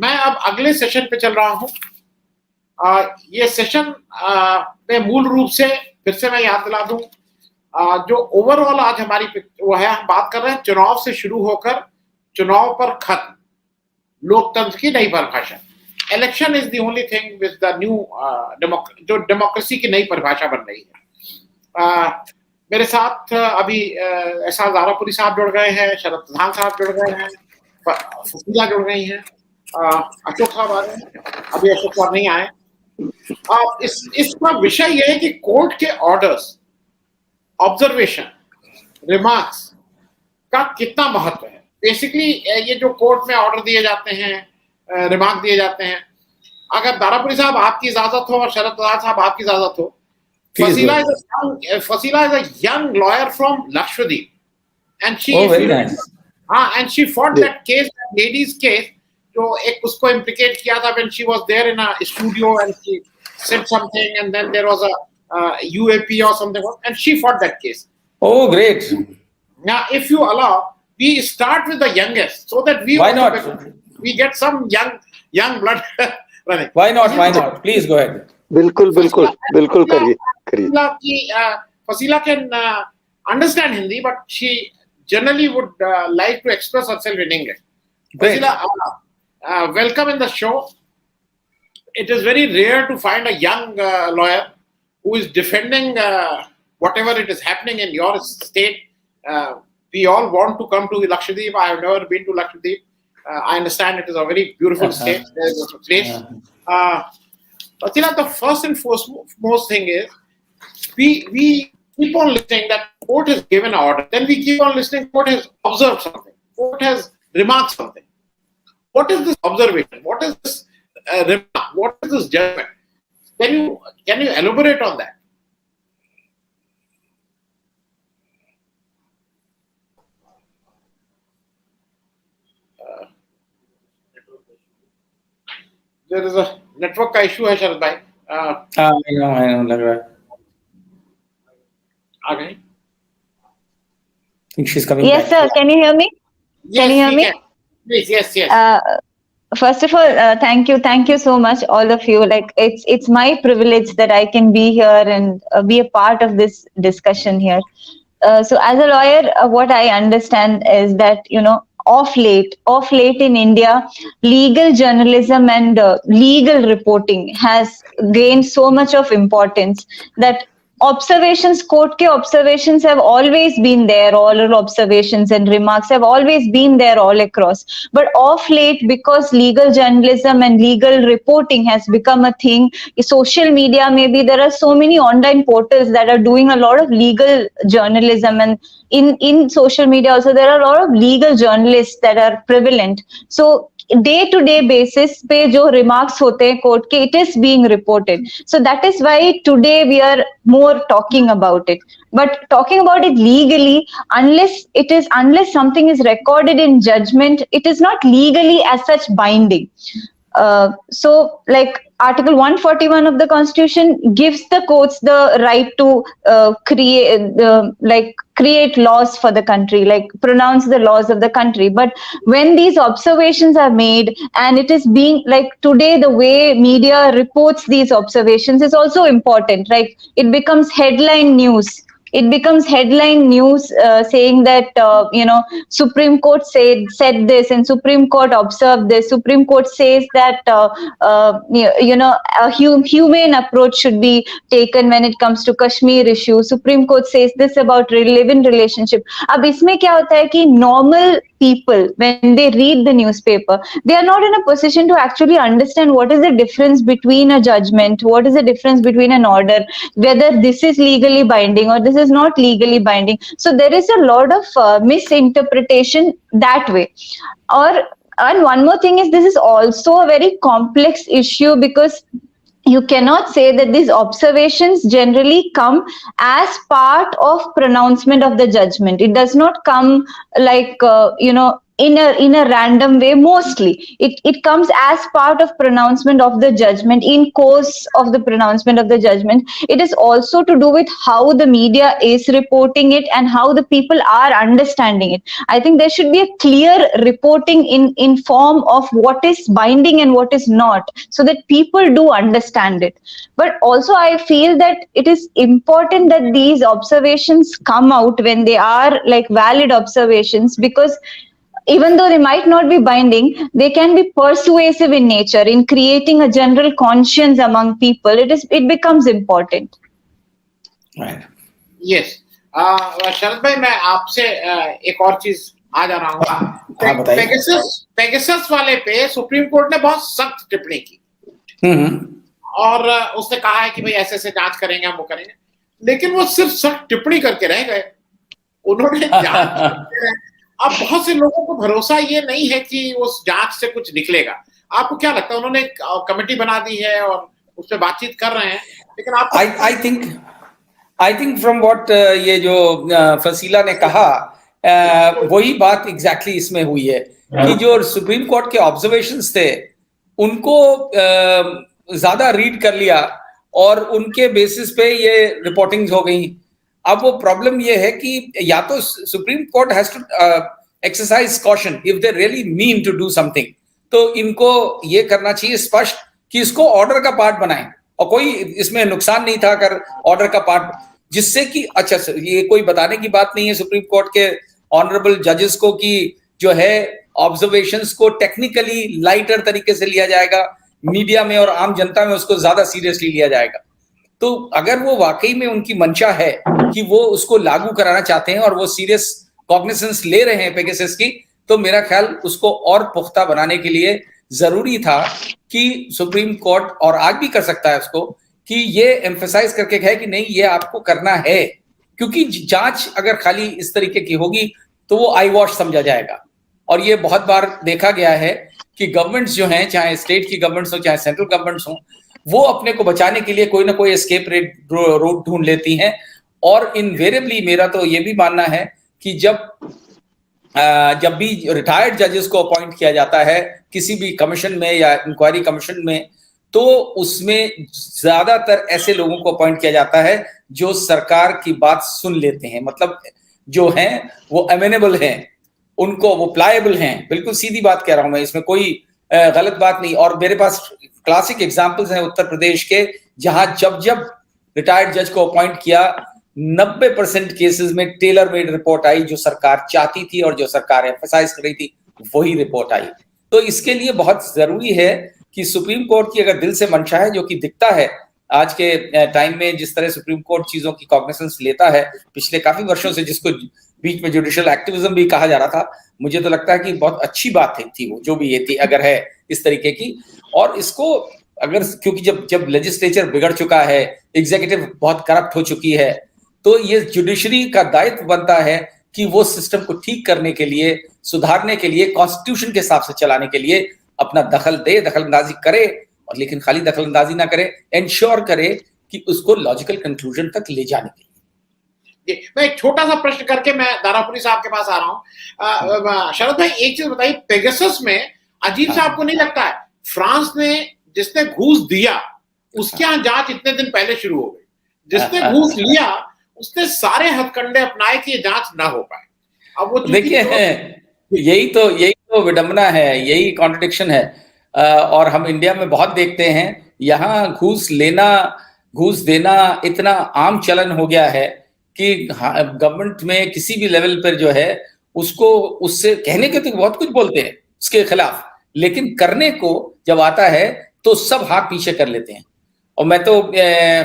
मैं अब अगले सेशन पे चल रहा हूँ। ये सेशन में मूल रूप से फिर से मैं याद दिला दूं, जो ओवरऑल आज हमारी वो है, हम बात कर रहे हैं चुनाव से शुरू होकर चुनाव पर खत्म, लोकतंत्र की नई परिभाषा। Election is the only thing with the new जो डेमोक्रेसी की नई परिभाषा बन रही है। मेरे साथ अभी एहसास दारापुरी साहब जुड़ गए हैं, शरद प्रधान साहब जुड़ गए हैं, फसीला जुड़ गई हैं, अशोक साहब आ रहे हैं, अभी अशोक साहब नहीं आए। इसका विषय यह है कि कोर्ट के ऑर्डर्स, ऑब्जर्वेशन, रिमार्क्स का कितना महत्व है। बेसिकली ये जो कोर्ट में ऑर्डर दिए जाते हैं, रिमार्क दिए जाते हैं, अगर दारापुरी साहब आपकी इजाजत हो और शरद प्रधान साहब आपकी इजाजत हो, Fasila is a young lawyer from Lakshadweep, and she and she fought that case, ladies case, जो एक उसको इम्प्लिकेट किया था when she was there in a studio and she said something and then there was a UAP or something and she fought that case. Oh, great. Now, if you allow, we start with the youngest so that we get some young blood running. Why not? Please go ahead. बिल्कुल करिए। Fasila can understand Hindi, but she generally would like to express herself in English. Fasila, welcome in the show. It is very rare to find a young lawyer who is defending whatever it is happening in your state. We all want to come to Lakshadweep. I have never been to Lakshadweep. I understand it is a very beautiful state. Place. Fasila, the first and foremost thing is we keep on listening that court has given an order. Then we keep on listening court has observed something. Court has remarked something. What is this observation? What is this remark? What is this judgment? Can you elaborate on that? There is a network का issue है शरद भाई. I know लग रहा है. आ गई? I think she's coming. Yes, back. sir. Can you hear me? Yes, can you hear me? Can. Please, yes. First of all, thank you so much, all of you. Like it's my privilege that I can be here and be a part of this discussion here. So as a lawyer, what I understand is that, of late in India, legal journalism and legal reporting has gained so much of importance that court ke observations have always been there, oral observations and remarks have always been there all across. But of late, because legal journalism and legal reporting has become a thing, social media, maybe there are so many online portals that are doing a lot of legal journalism, and in social media also there are a lot of legal journalists that are prevalent. So day to day basis पे जो remarks होते हैं court के, it is being reported. So that is why today we are more talking about it. But talking about it legally, unless something is recorded in judgment, it is not legally as such binding. So like Article 141 of the Constitution gives the courts the right to create laws for the country, like pronounce the laws of the country. But when these observations are made, and it is being like today, the way media reports these observations is also important. Like it becomes headline news. It becomes headline news saying that, Supreme Court said this and Supreme Court observed this. Supreme Court says that, a humane approach should be taken when it comes to Kashmir issue. Supreme Court says this about live-in relationship. अब इसमें क्या होता है कि normal people, when they read the newspaper, they are not in a position to actually understand what is the difference between a judgment, what is the difference between an order, whether this is legally binding or this is not legally binding. So there is a lot of misinterpretation that way. And one more thing is, this is also a very complex issue because you cannot say that these observations generally come as part of pronouncement of the judgment. It does not come like, in a random way. Mostly it comes as part of pronouncement of the judgment, in course of the pronouncement of the judgment. It is also to do with how the media is reporting it and how the people are understanding it. I think there should be a clear reporting in form of what is binding and what is not, so that people do understand it. But also I feel that it is important that these observations come out when they are like valid observations, because even though they might not be binding, they can be persuasive in nature, in creating a general conscience among people. It becomes important. Right. Yes Sharad भाई, मैं आपसे एक और चीज आ जा रहा हूँ। हाँ, बताइए। पेगासस वाले पे सुप्रीम कोर्ट ने बहुत सख्त टिप्पणी की और उसने कहा है कि भाई ऐसे ऐसे जांच करेंगे, हम वो करेंगे, लेकिन वो सिर्फ सख्त टिप्पणी करके रह गए, उन्होंने जांच अब बहुत से लोगों को भरोसा ये नहीं है कि उस जांच से कुछ निकलेगा। आपको क्या लगता है? उन्होंने कमेटी बना दी है और उस पर बातचीत कर रहे हैं, लेकिन आप आई थिंक फ्रॉम व्हाट ये जो फसीला ने कहा, वही बात एग्जैक्टली इसमें हुई है कि जो सुप्रीम कोर्ट के ऑब्जर्वेशंस थे उनको ज्यादा रीड कर लिया और उनके बेसिस पे ये रिपोर्टिंग्स हो गई। अब वो प्रॉब्लम ये है कि या तो supreme court has to exercise caution if they really mean to do something, तो इनको ये करना चाहिए स्पष्ट कि इसको ऑर्डर का पार्ट बनाएं, और कोई इसमें नुकसान नहीं था अगर ऑर्डर का पार्ट, जिससे कि अच्छा ये कोई बताने की बात नहीं है सुप्रीम कोर्ट के ऑनरेबल जजेस को कि जो है ऑब्जर्वेशंस को टेक्निकली लाइटर तरीके से लिया जाएगा, मीडिया में और आम जनता में उसको ज्यादा सीरियसली लिया जाएगा। तो अगर वो वाकई में उनकी मंशा है कि वो उसको लागू कराना चाहते हैं और वो सीरियस कॉग्निसेंस ले रहे हैं पेगासस की, तो मेरा ख्याल उसको और पुख्ता बनाने के लिए जरूरी था कि सुप्रीम कोर्ट, और आज भी कर सकता है उसको, कि ये एम्फसाइज करके कहे कि नहीं ये आपको करना है, क्योंकि जांच अगर खाली इस तरीके की होगी तो वो आई वॉश समझा जाएगा। और ये बहुत बार देखा गया है कि गवर्नमेंट्स जो हैं, चाहे स्टेट की गवर्नमेंट्स हो चाहे सेंट्रल गवर्नमेंट्स हो, वो अपने को बचाने के लिए कोई ना कोई एस्केप रूट ढूंढ लेती हैं। और इनवेरिएबली मेरा तो ये भी मानना है कि जब भी रिटायर्ड जजेस को अपॉइंट किया जाता है किसी भी कमीशन में या इंक्वायरी कमीशन में, तो उसमें ज्यादातर ऐसे लोगों को अपॉइंट किया जाता है जो सरकार की बात सुन लेते हैं, मतलब जो हैं वो अमेनेबल हैं, उनको वो प्लायबल हैं। बिल्कुल सीधी बात कह रहा हूं मैं, इसमें कोई गलत बात नहीं। और मेरे पास क्लासिक एग्जांपल्स हैं उत्तर प्रदेश के, जहां जब रिटायर्ड जज को अपॉइंट किया 90% केसेस में टेलर मेड रिपोर्ट आई, जो सरकार चाहती थी और जो सरकार एम्फसाइज कर रही थी वही रिपोर्ट आई। तो इसके लिए बहुत जरूरी है कि सुप्रीम कोर्ट की अगर दिल से मंशा है, जो कि दिखता है आज के टाइम में जिस तरह सुप्रीम कोर्ट चीजों की कॉग्निसेंस लेता है पिछले काफी वर्षों से, जिसको बीच में जुडिशियल एक्टिविज्म भी कहा जा रहा था, मुझे तो लगता है कि बहुत अच्छी बात थी वो जो भी ये थी अगर है इस तरीके की। और इसको अगर, क्योंकि जब लेजिस्लेचर बिगड़ चुका है, एग्जीक्यूटिव बहुत करप्ट हो चुकी है, तो ये जुडिशरी का दायित्व बनता है कि वो सिस्टम को ठीक करने के लिए, सुधारने के लिए, कॉन्स्टिट्यूशन के हिसाब से चलाने के लिए अपना दखल दे, दखलंदाजी करे, और लेकिन खाली दखलंदाजी ना करे, इंश्योर करे कि उसको लॉजिकल कंक्लूजन तक ले जाने के लिए। मैं एक छोटा सा प्रश्न करके मैं दारापुरी साहब के पास आ रहा हूँ। शरद भाई, एक चीज बताइए, पेगासस में अजीब सा आपको नहीं लगता है, फ्रांस ने जिसने घूस दिया उसके यहाँ जांच इतने दिन पहले शुरू हो गई, जिसने घूस लिया उसने सारे हथकंडे अपनाए कि ये जांच ना हो पाए। अब वो देखिए यही तो विडंबना है, यही कॉन्ट्रडिक्शन है। और हम इंडिया में बहुत देखते हैं, यहाँ घूस देना इतना आम चलन हो गया है कि गवर्नमेंट में किसी भी लेवल पर जो है उसको, उससे कहने के तो बहुत कुछ बोलते हैं उसके खिलाफ, लेकिन करने को जब आता है तो सब हाथ पीछे कर लेते हैं। और मैं तो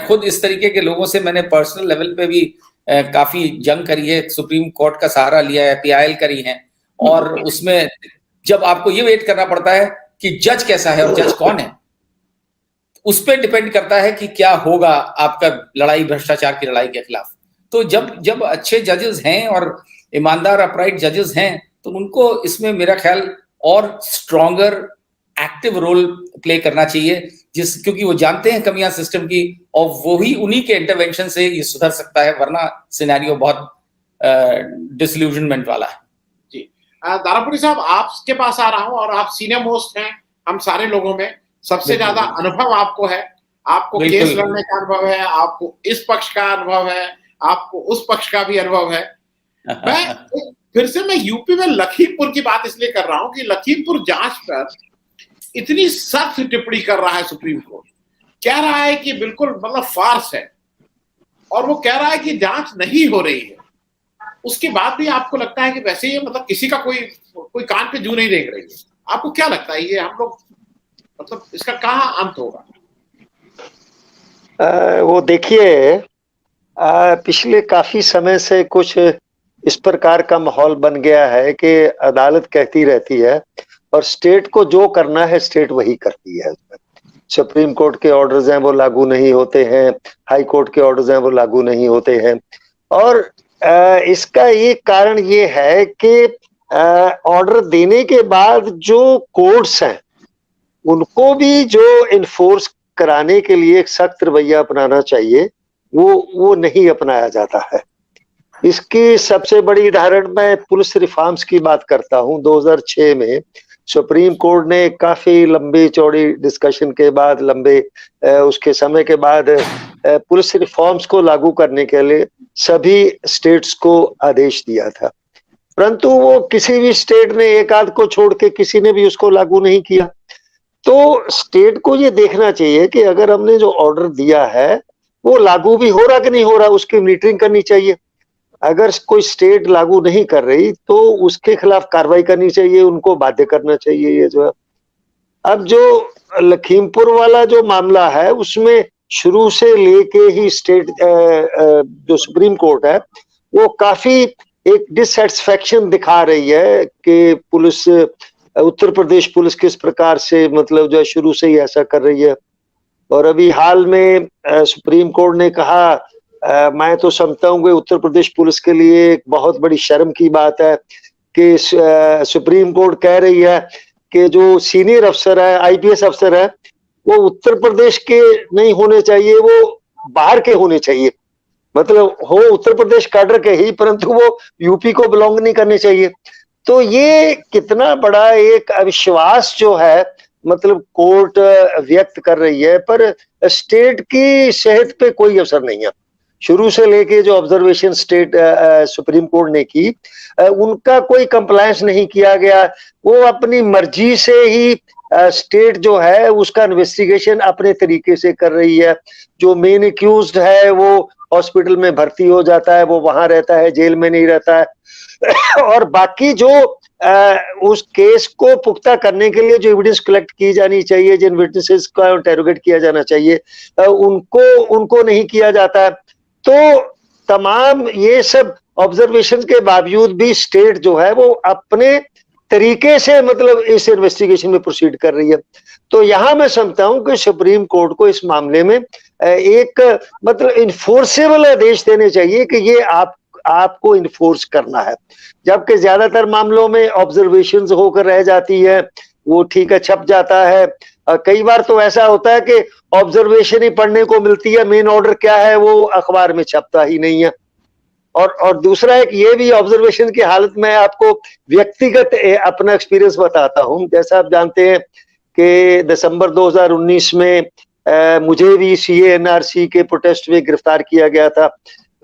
खुद इस तरीके के लोगों से मैंने पर्सनल लेवल पे भी काफी जंग करी है, सुप्रीम कोर्ट का सहारा लिया है, PIL करी है, और उसमें जब आपको ये वेट करना पड़ता है कि जज कैसा है और जज कौन है, उस पर डिपेंड करता है कि क्या होगा आपका लड़ाई, भ्रष्टाचार की लड़ाई के खिलाफ। तो जब अच्छे जजेस हैं और ईमानदार अपराइट जजेस हैं, तो उनको इसमें मेरा ख्याल और स्ट्रॉन्गर एक्टिव रोल प्ले करना चाहिए, क्योंकि वो जानते हैं कमियां सिस्टम की, और वही उन्हीं के इंटरवेंशन से ये सुधर सकता है, वरना सिनेरियो बहुत डिसल्यूजनमेंट वाला है। जी, दारापुरी साहब, आपके पास आ रहा हूं और आप सीनियर मोस्ट हैं हम सारे लोगों में, सबसे ज्यादा अनुभव आपको है, आपको केस लड़ने का अनुभव है, आपको इस पक्ष का अनुभव है, आपको उस पक्ष का भी अनुभव है। फिर से मैं यूपी में लखीमपुर की बात इसलिए कर रहा हूं कि लखीमपुर जांच पर इतनी सख्त टिप्पणी कर रहा है सुप्रीम कोर्ट, कह रहा है कि बिल्कुल मतलब फार्स है, और वो कह रहा है कि जांच नहीं हो रही है। उसके बाद भी आपको लगता है कि वैसे ही मतलब किसी का कोई कान पे जू नहीं रेंग रही है? आपको क्या लगता है ये हम लोग मतलब इसका कहाँ अंत होगा? वो देखिए, पिछले काफी समय से कुछ इस प्रकार का माहौल बन गया है कि अदालत कहती रहती है और स्टेट को जो करना है स्टेट वही करती है। सुप्रीम कोर्ट के ऑर्डर्स हैं वो लागू नहीं होते हैं, हाई कोर्ट के ऑर्डर्स हैं वो लागू नहीं होते हैं। और इसका एक कारण ये है कि ऑर्डर देने के बाद जो कोर्ट्स हैं उनको भी जो इन्फोर्स कराने के लिए एक सख्त रवैया अपनाना चाहिए, वो नहीं अपनाया जाता है। इसकी सबसे बड़ी उदाहरण मैं पुलिस रिफॉर्म्स की बात करता हूं। 2006 में सुप्रीम कोर्ट ने काफी लंबी चौड़ी डिस्कशन के बाद, उसके समय के बाद पुलिस रिफॉर्म्स को लागू करने के लिए सभी स्टेट्स को आदेश दिया था, परंतु वो किसी भी स्टेट ने एक आध को छोड़ के किसी ने भी उसको लागू नहीं किया। तो स्टेट को ये देखना चाहिए कि अगर हमने जो ऑर्डर दिया है वो लागू भी हो रहा कि नहीं हो रहा, उसकी मॉनिटरिंग करनी चाहिए। अगर कोई स्टेट लागू नहीं कर रही तो उसके खिलाफ कार्रवाई करनी चाहिए, उनको बाध्य करना चाहिए। ये जो है, अब जो लखीमपुर वाला जो मामला है उसमें शुरू से लेके ही स्टेट जो सुप्रीम कोर्ट है वो काफी एक डिससेटिस्फैक्शन दिखा रही है कि पुलिस, उत्तर प्रदेश पुलिस किस प्रकार से मतलब जो शुरू से ही ऐसा कर रही है। और अभी हाल में सुप्रीम कोर्ट ने कहा, मैं तो समझता हूँ कि उत्तर प्रदेश पुलिस के लिए एक बहुत बड़ी शर्म की बात है कि सुप्रीम कोर्ट कह रही है कि जो सीनियर अफसर है, आईपीएस अफसर है, वो उत्तर प्रदेश के नहीं होने चाहिए, वो बाहर के होने चाहिए। मतलब हो उत्तर प्रदेश कैडर के ही, परंतु वो यूपी को बिलोंग नहीं करने चाहिए। तो ये कितना बड़ा एक अविश्वास जो है मतलब कोर्ट व्यक्त कर रही है, पर स्टेट की सेहत पे कोई असर नहीं है। शुरू से लेके जो ऑब्जर्वेशन स्टेट सुप्रीम कोर्ट ने की, उनका कोई कंप्लायंस नहीं किया गया। वो अपनी मर्जी से ही स्टेट जो है उसका इन्वेस्टिगेशन अपने तरीके से कर रही है। जो मेन एक्यूज्ड है वो हॉस्पिटल में भर्ती हो जाता है, वो वहां रहता है, जेल में नहीं रहता है। और बाकी जो उस केस को पुख्ता करने के लिए जो एविडेंस कलेक्ट की जानी चाहिए, जिन विटनेसेस का इंटेरोगेट किया जाना चाहिए, उनको नहीं किया जाता है। तो तमाम ये सब ऑब्जर्वेशन के बावजूद भी स्टेट जो है वो अपने तरीके से मतलब इस इन्वेस्टिगेशन में प्रोसीड कर रही है। तो यहाँ मैं समझता हूँ कि सुप्रीम कोर्ट को इस मामले में एक मतलब इन्फोर्सेबल आदेश देने चाहिए कि ये आपको इन्फोर्स करना है। जबकि ज्यादातर मामलों में ऑब्जर्वेशंस होकर रह जाती है, वो ठीक है छप जाता है। कई बार तो ऐसा होता है कि ऑब्जर्वेशन ही पढ़ने को मिलती है, मेन ऑर्डर क्या है वो अखबार में छपता ही नहीं है। और दूसरा एक ये भी ऑब्जर्वेशन की हालत में आपको व्यक्तिगत अपना एक्सपीरियंस बताता हूँ। जैसा आप जानते हैं कि दिसंबर 2019 में मुझे भी CA/NRC के प्रोटेस्ट में गिरफ्तार किया गया था।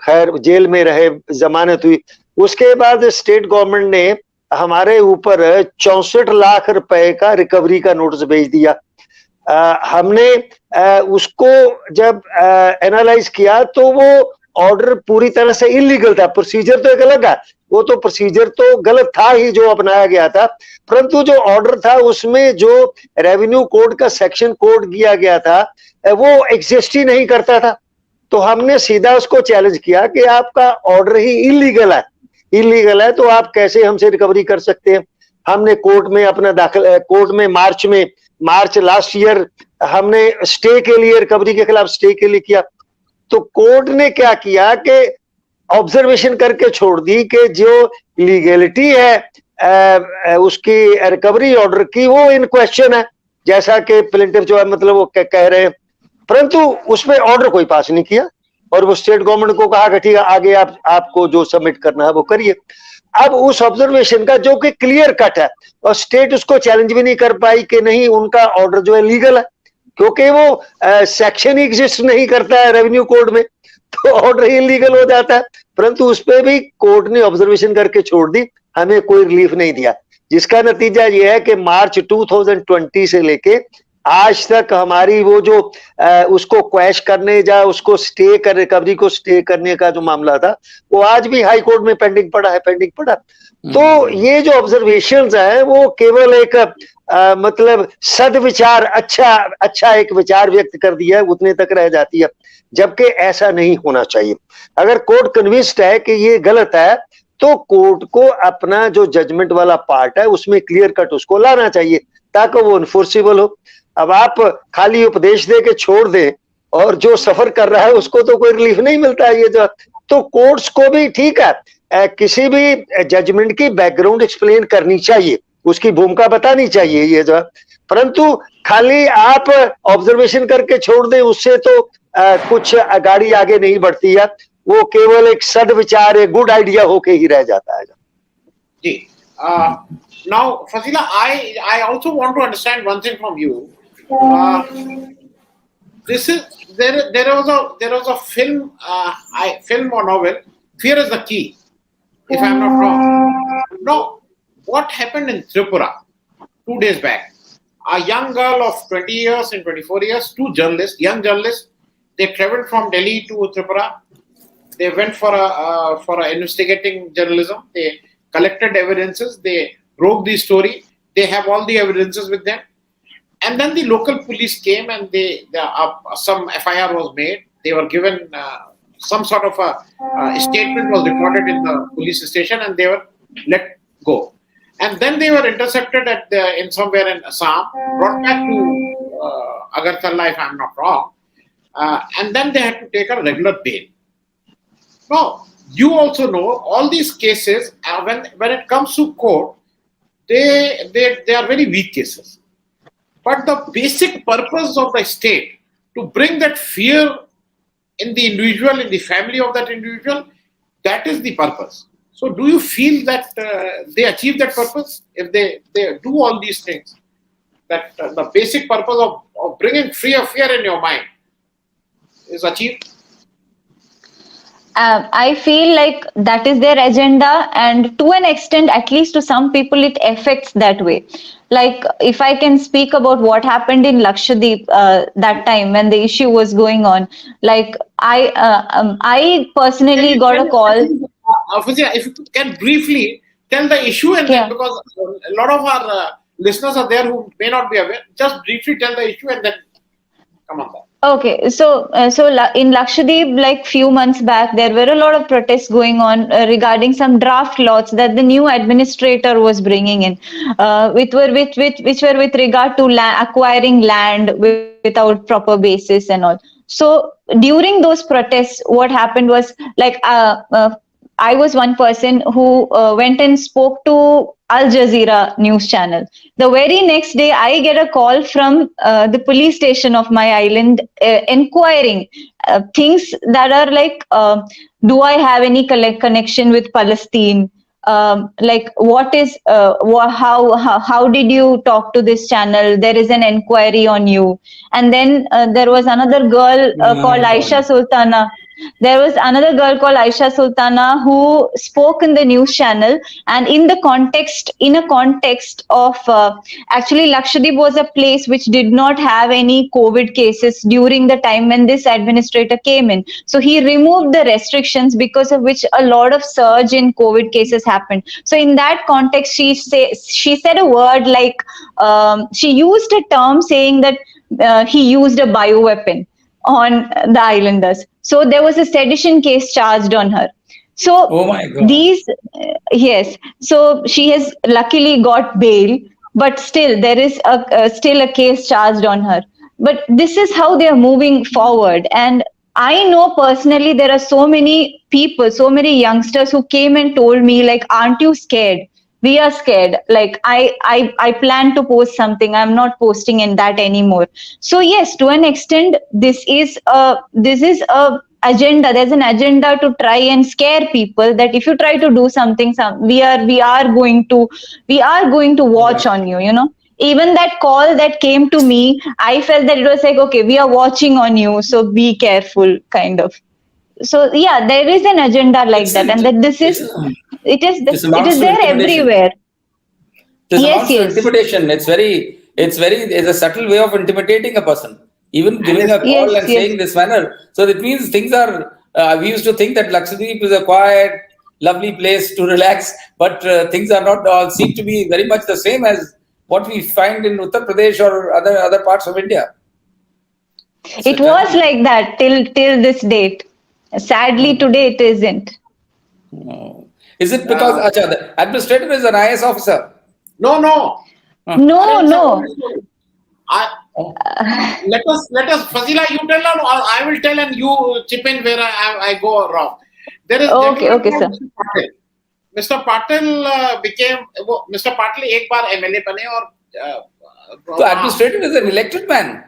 खैर जेल में रहे, जमानत हुई। उसके बाद स्टेट गवर्नमेंट ने हमारे ऊपर 64 लाख रुपए का रिकवरी का नोटिस भेज दिया। हमने उसको जब एनालाइज किया तो वो ऑर्डर पूरी तरह से इलीगल था। प्रोसीजर तो एक अलग है, वो तो प्रोसीजर तो गलत था ही जो अपनाया गया था, परंतु जो ऑर्डर था उसमें जो रेवेन्यू कोड का सेक्शन कोड किया गया था वो एग्जिस्ट ही नहीं करता था। तो हमने सीधा उसको चैलेंज किया कि आपका ऑर्डर ही इलीगल है तो आप कैसे हमसे रिकवरी कर सकते हैं। हमने कोर्ट में अपना कोर्ट में मार्च लास्ट ईयर हमने स्टे के लिए, रिकवरी के खिलाफ स्टे के लिए किया। तो कोर्ट ने क्या किया कि ऑब्जर्वेशन करके छोड़ दी कि जो लीगलिटी है उसकी रिकवरी ऑर्डर की वो इन क्वेश्चन है, जैसा कि प्लेंटिफ जो है मतलब वो कह रहे हैं, परंतु उसमें ऑर्डर कोई पास नहीं किया। और वो स्टेट गवर्नमेंट को कहा कि ठीक है आगे आपको जो सबमिट करना है वो करिए। अब उस ऑब्जर्वेशन का जो कि क्लियर कट है और स्टेट उसको चैलेंज भी नहीं कर पाई कि नहीं उनका ऑर्डर जो है लीगल है, क्योंकि वो सेक्शन एग्जिस्ट नहीं करता है रेवेन्यू कोड में, तो ऑर्डर इलीगल हो जाता है। परंतु उस पर भी कोर्ट ने ऑब्जर्वेशन करके छोड़ दी, हमें कोई रिलीफ नहीं दिया, जिसका नतीजा यह है कि मार्च 2020 से लेके आज तक हमारी वो जो उसको क्वैश करने या उसको स्टे कर रिकवरी को स्टे करने का जो मामला था वो आज भी हाई कोर्ट में पेंडिंग पड़ा। तो ये जो ऑब्जर्वेशंस है वो केवल एक मतलब सदविचार, अच्छा एक विचार व्यक्त कर दिया है, उतने तक रह जाती है, जबकि ऐसा नहीं होना चाहिए। अगर कोर्ट कन्विंस्ड है कि ये गलत है तो कोर्ट को अपना जो जजमेंट वाला पार्ट है उसमें क्लियर कट उसको लाना चाहिए ताकि वो इन्फोर्सिबल हो। अब आप खाली उपदेश दे के छोड़ दें और जो सफर कर रहा है उसको तो कोई रिलीफ नहीं मिलता है। ये जो तो कोर्ट्स को भी ठीक है किसी भी जजमेंट की बैकग्राउंड एक्सप्लेन करनी चाहिए, उसकी भूमिका बतानी चाहिए ये जो, परंतु खाली आप ऑब्जर्वेशन करके छोड़ दें उससे तो कुछ गाड़ी आगे नहीं बढ़ती है, वो केवल एक सदविचार, एक गुड आइडिया होके ही रह जाता है। जी, now Fasila, I also want to understand one thing from you. This is there was a film film or novel, Fear is the Key, if I'm not wrong. Now, what happened in Tripura 2 days back? A young girl of 20 years and 24 years, two journalists, young journalists, they traveled from Delhi to Tripura. They went for a investigating journalism. They collected evidences. They broke the story. They have all the evidences with them. And then the local police came and some FIR was made. They were given some sort of a statement was recorded in the police station and they were let go. And then they were intercepted in somewhere in Assam, brought back to Agartala, if I'm not wrong. And then they had to take a regular bail. Now, you also know all these cases, when it comes to court, they are very weak cases. But the basic purpose of the state to bring that fear in the individual, in the family of that individual, that is the purpose. So do you feel that they achieve that purpose if they do all these things? That the basic purpose of bringing fear in your mind is achieved? I feel like that is their agenda, and to an extent, at least to some people, it affects that way. Like, if I can speak about what happened in Lakshadweep that time when the issue was going on, like I personally got a call. Fazia, if you can briefly tell the issue, and then, because a lot of our listeners are there who may not be aware, just briefly tell the issue and then come on back. Okay, so in Lakshadweep, like few months back, there were a lot of protests going on regarding some draft laws that the new administrator was bringing in, which were with regard to acquiring land without proper basis and all. So during those protests, what happened was, like, I was one person who went and spoke to Al Jazeera news channel. The very next day, I get a call from the police station of my island inquiring things that are like, do I have any connection with Palestine? Like, what is how did you talk to this channel? There is an inquiry on you. And then there was another girl called Aisha Sultana. There was another girl called Aisha Sultana who spoke in the news channel, and in a context of actually Lakshadweep was a place which did not have any COVID cases during the time when this administrator came in. So he removed the restrictions, because of which a lot of surge in COVID cases happened. So in that context, she said a word like, she used a term saying that he used a bioweapon on the islanders. So there was a sedition case charged on her. So oh my God. Yes. So she has luckily got bail, but still there is still a case charged on her. But this is how they are moving forward. And I know personally there are so many people, so many youngsters who came and told me, like, aren't you scared? We are scared. Like, I plan to post something. I'm not posting in that anymore. So yes, to an extent, this is a agenda. There's an agenda to try and scare people that if you try to do something, we are going to watch on you. You know, even that call that came to me, I felt that it was like, okay, we are watching on you, so be careful, kind of. So yeah, there is an agenda like that, and that this is it This is amounts to there intimidation. everywhere. This Yes, amounts to yes. intimidation. It's a subtle way of intimidating a person. Even giving a call Yes, and yes. saying this manner. So that means things are, we used to think that Lakshadweep is a quiet, lovely place to relax, but things are not all, seem to be very much the same as what we find in Uttar Pradesh or other parts of India. So It was like that till this date. Sadly, today it isn't. Is it because Acha, the administrator is an IS officer? No, no. No, no. Let us, Fazila, you tell her, or I will tell, and you chip in where I go wrong. There is Okay, sir. Mr. Patil became, Mr. Patil एक बार MLA बने और So administrator is an elected man.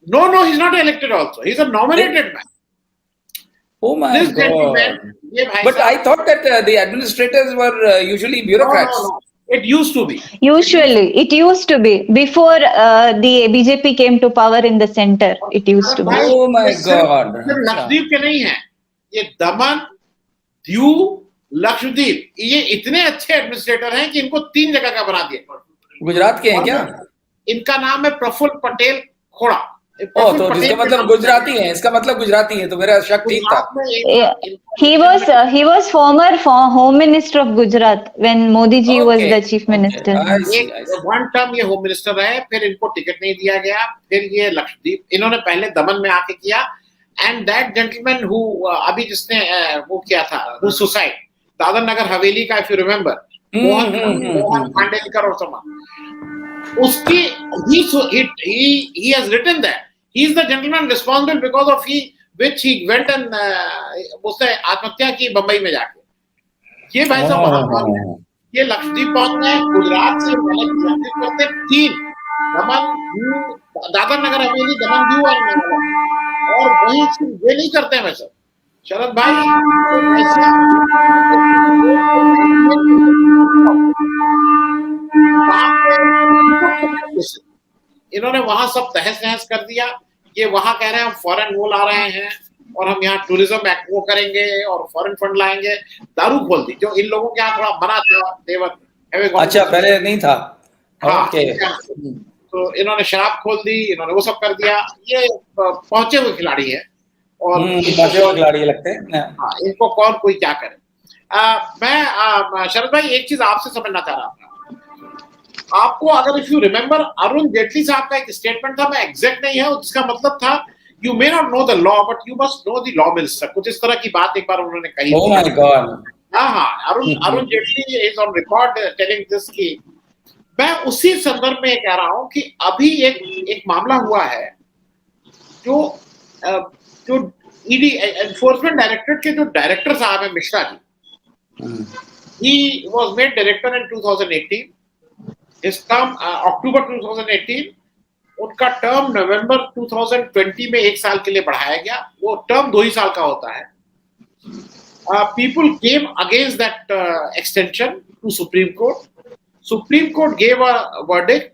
No, he's not elected also. He's a nominated man. Oh my This God. gentleman, But I thought that the administrators were usually bureaucrats. No. It used to be. Usually, it used to be before the BJP came to power in the center. It used to be. Oh my God. सिर्फ लक्षद्वीप के नहीं है, ये दमन, दीव, लक्षद्वीप, ये इतने अच्छे administrator हैं कि इनको 3 जगह का बना दिया। गुजरात के हैं क्या? इनका नाम है प्रफुल्ल पटेल खोड़ा। तो जिसका मतलब गुजराती है, इसका मतलब गुजराती है, तो मेरा शक ठीक था। He was former Home Minister of Gujarat when Modi ji was the Chief Minister. One term ये होम मिनिस्टर रहे, फिर इनको टिकट नहीं दिया गया, फिर ये लक्षद्वीप, इन्होंने पहले दमन में आके किया, and that gentleman who अभी जिसने वो किया था, who suicide, दादर नगर हवेली का, if you remember, मोहन खांडेलकर और समान, उसकी he has written that he is the gentleman responsible because of which he went and उसने आत्महत्या की बंबई में जाके। ये भाई साहब वहां पर ये लक्षद्वीप पहुंचे, गुजरात से लक्षद्वीप करते 3 दमन, दादर नगर हवेली, दमन, दीव और वहीं से ये नहीं करते हैं वैसे शरद भाई इन्होंने वहां सब तहस नहस कर दिया। ये वहां कह रहे हैं हम फॉरेन वो ला रहे हैं और हम यहाँ टूरिज्म एक्ट वो करेंगे और फॉरेन फंड लाएंगे। दारू खोल दी, जो इन लोगों के यहाँ थोड़ा बना था देवर। अच्छा, पहले नहीं था। हाँ, तो इन्होंने शराब खोल दी, इन्होंने वो सब कर दिया। ये पहुंचे हुए खिलाड़ी है और खिलाड़ी लगते हैं। हाँ, इनको कौन कोई क्या करे। मैं शरद भाई एक चीज आपसे समझना चाह रहा था, आपको अगर if you remember Arun Jaitley साहब का एक स्टेटमेंट था, मैं एग्जैक्ट नहीं है, उसका मतलब था you may not know the law but you must know the law minister, कुछ इस तरह की बात एक बार उन्होंने कही। Oh my god. हाँ, Arun Jaitley is on record telling this की। मैं उसी संदर्भ में कह रहा हूं कि अभी एक मामला हुआ है जो ईडी एनफोर्समेंट डायरेक्टरेट के जो डायरेक्टर साहब है Mishra ji, he was made director in 2018. His term October 2018, उनका टर्म नवंबर 2020 में 1 साल के लिए बढ़ाया गया। वो टर्म 2 ही साल का होता है। People came against that extension to Supreme Court. Supreme Court gave a verdict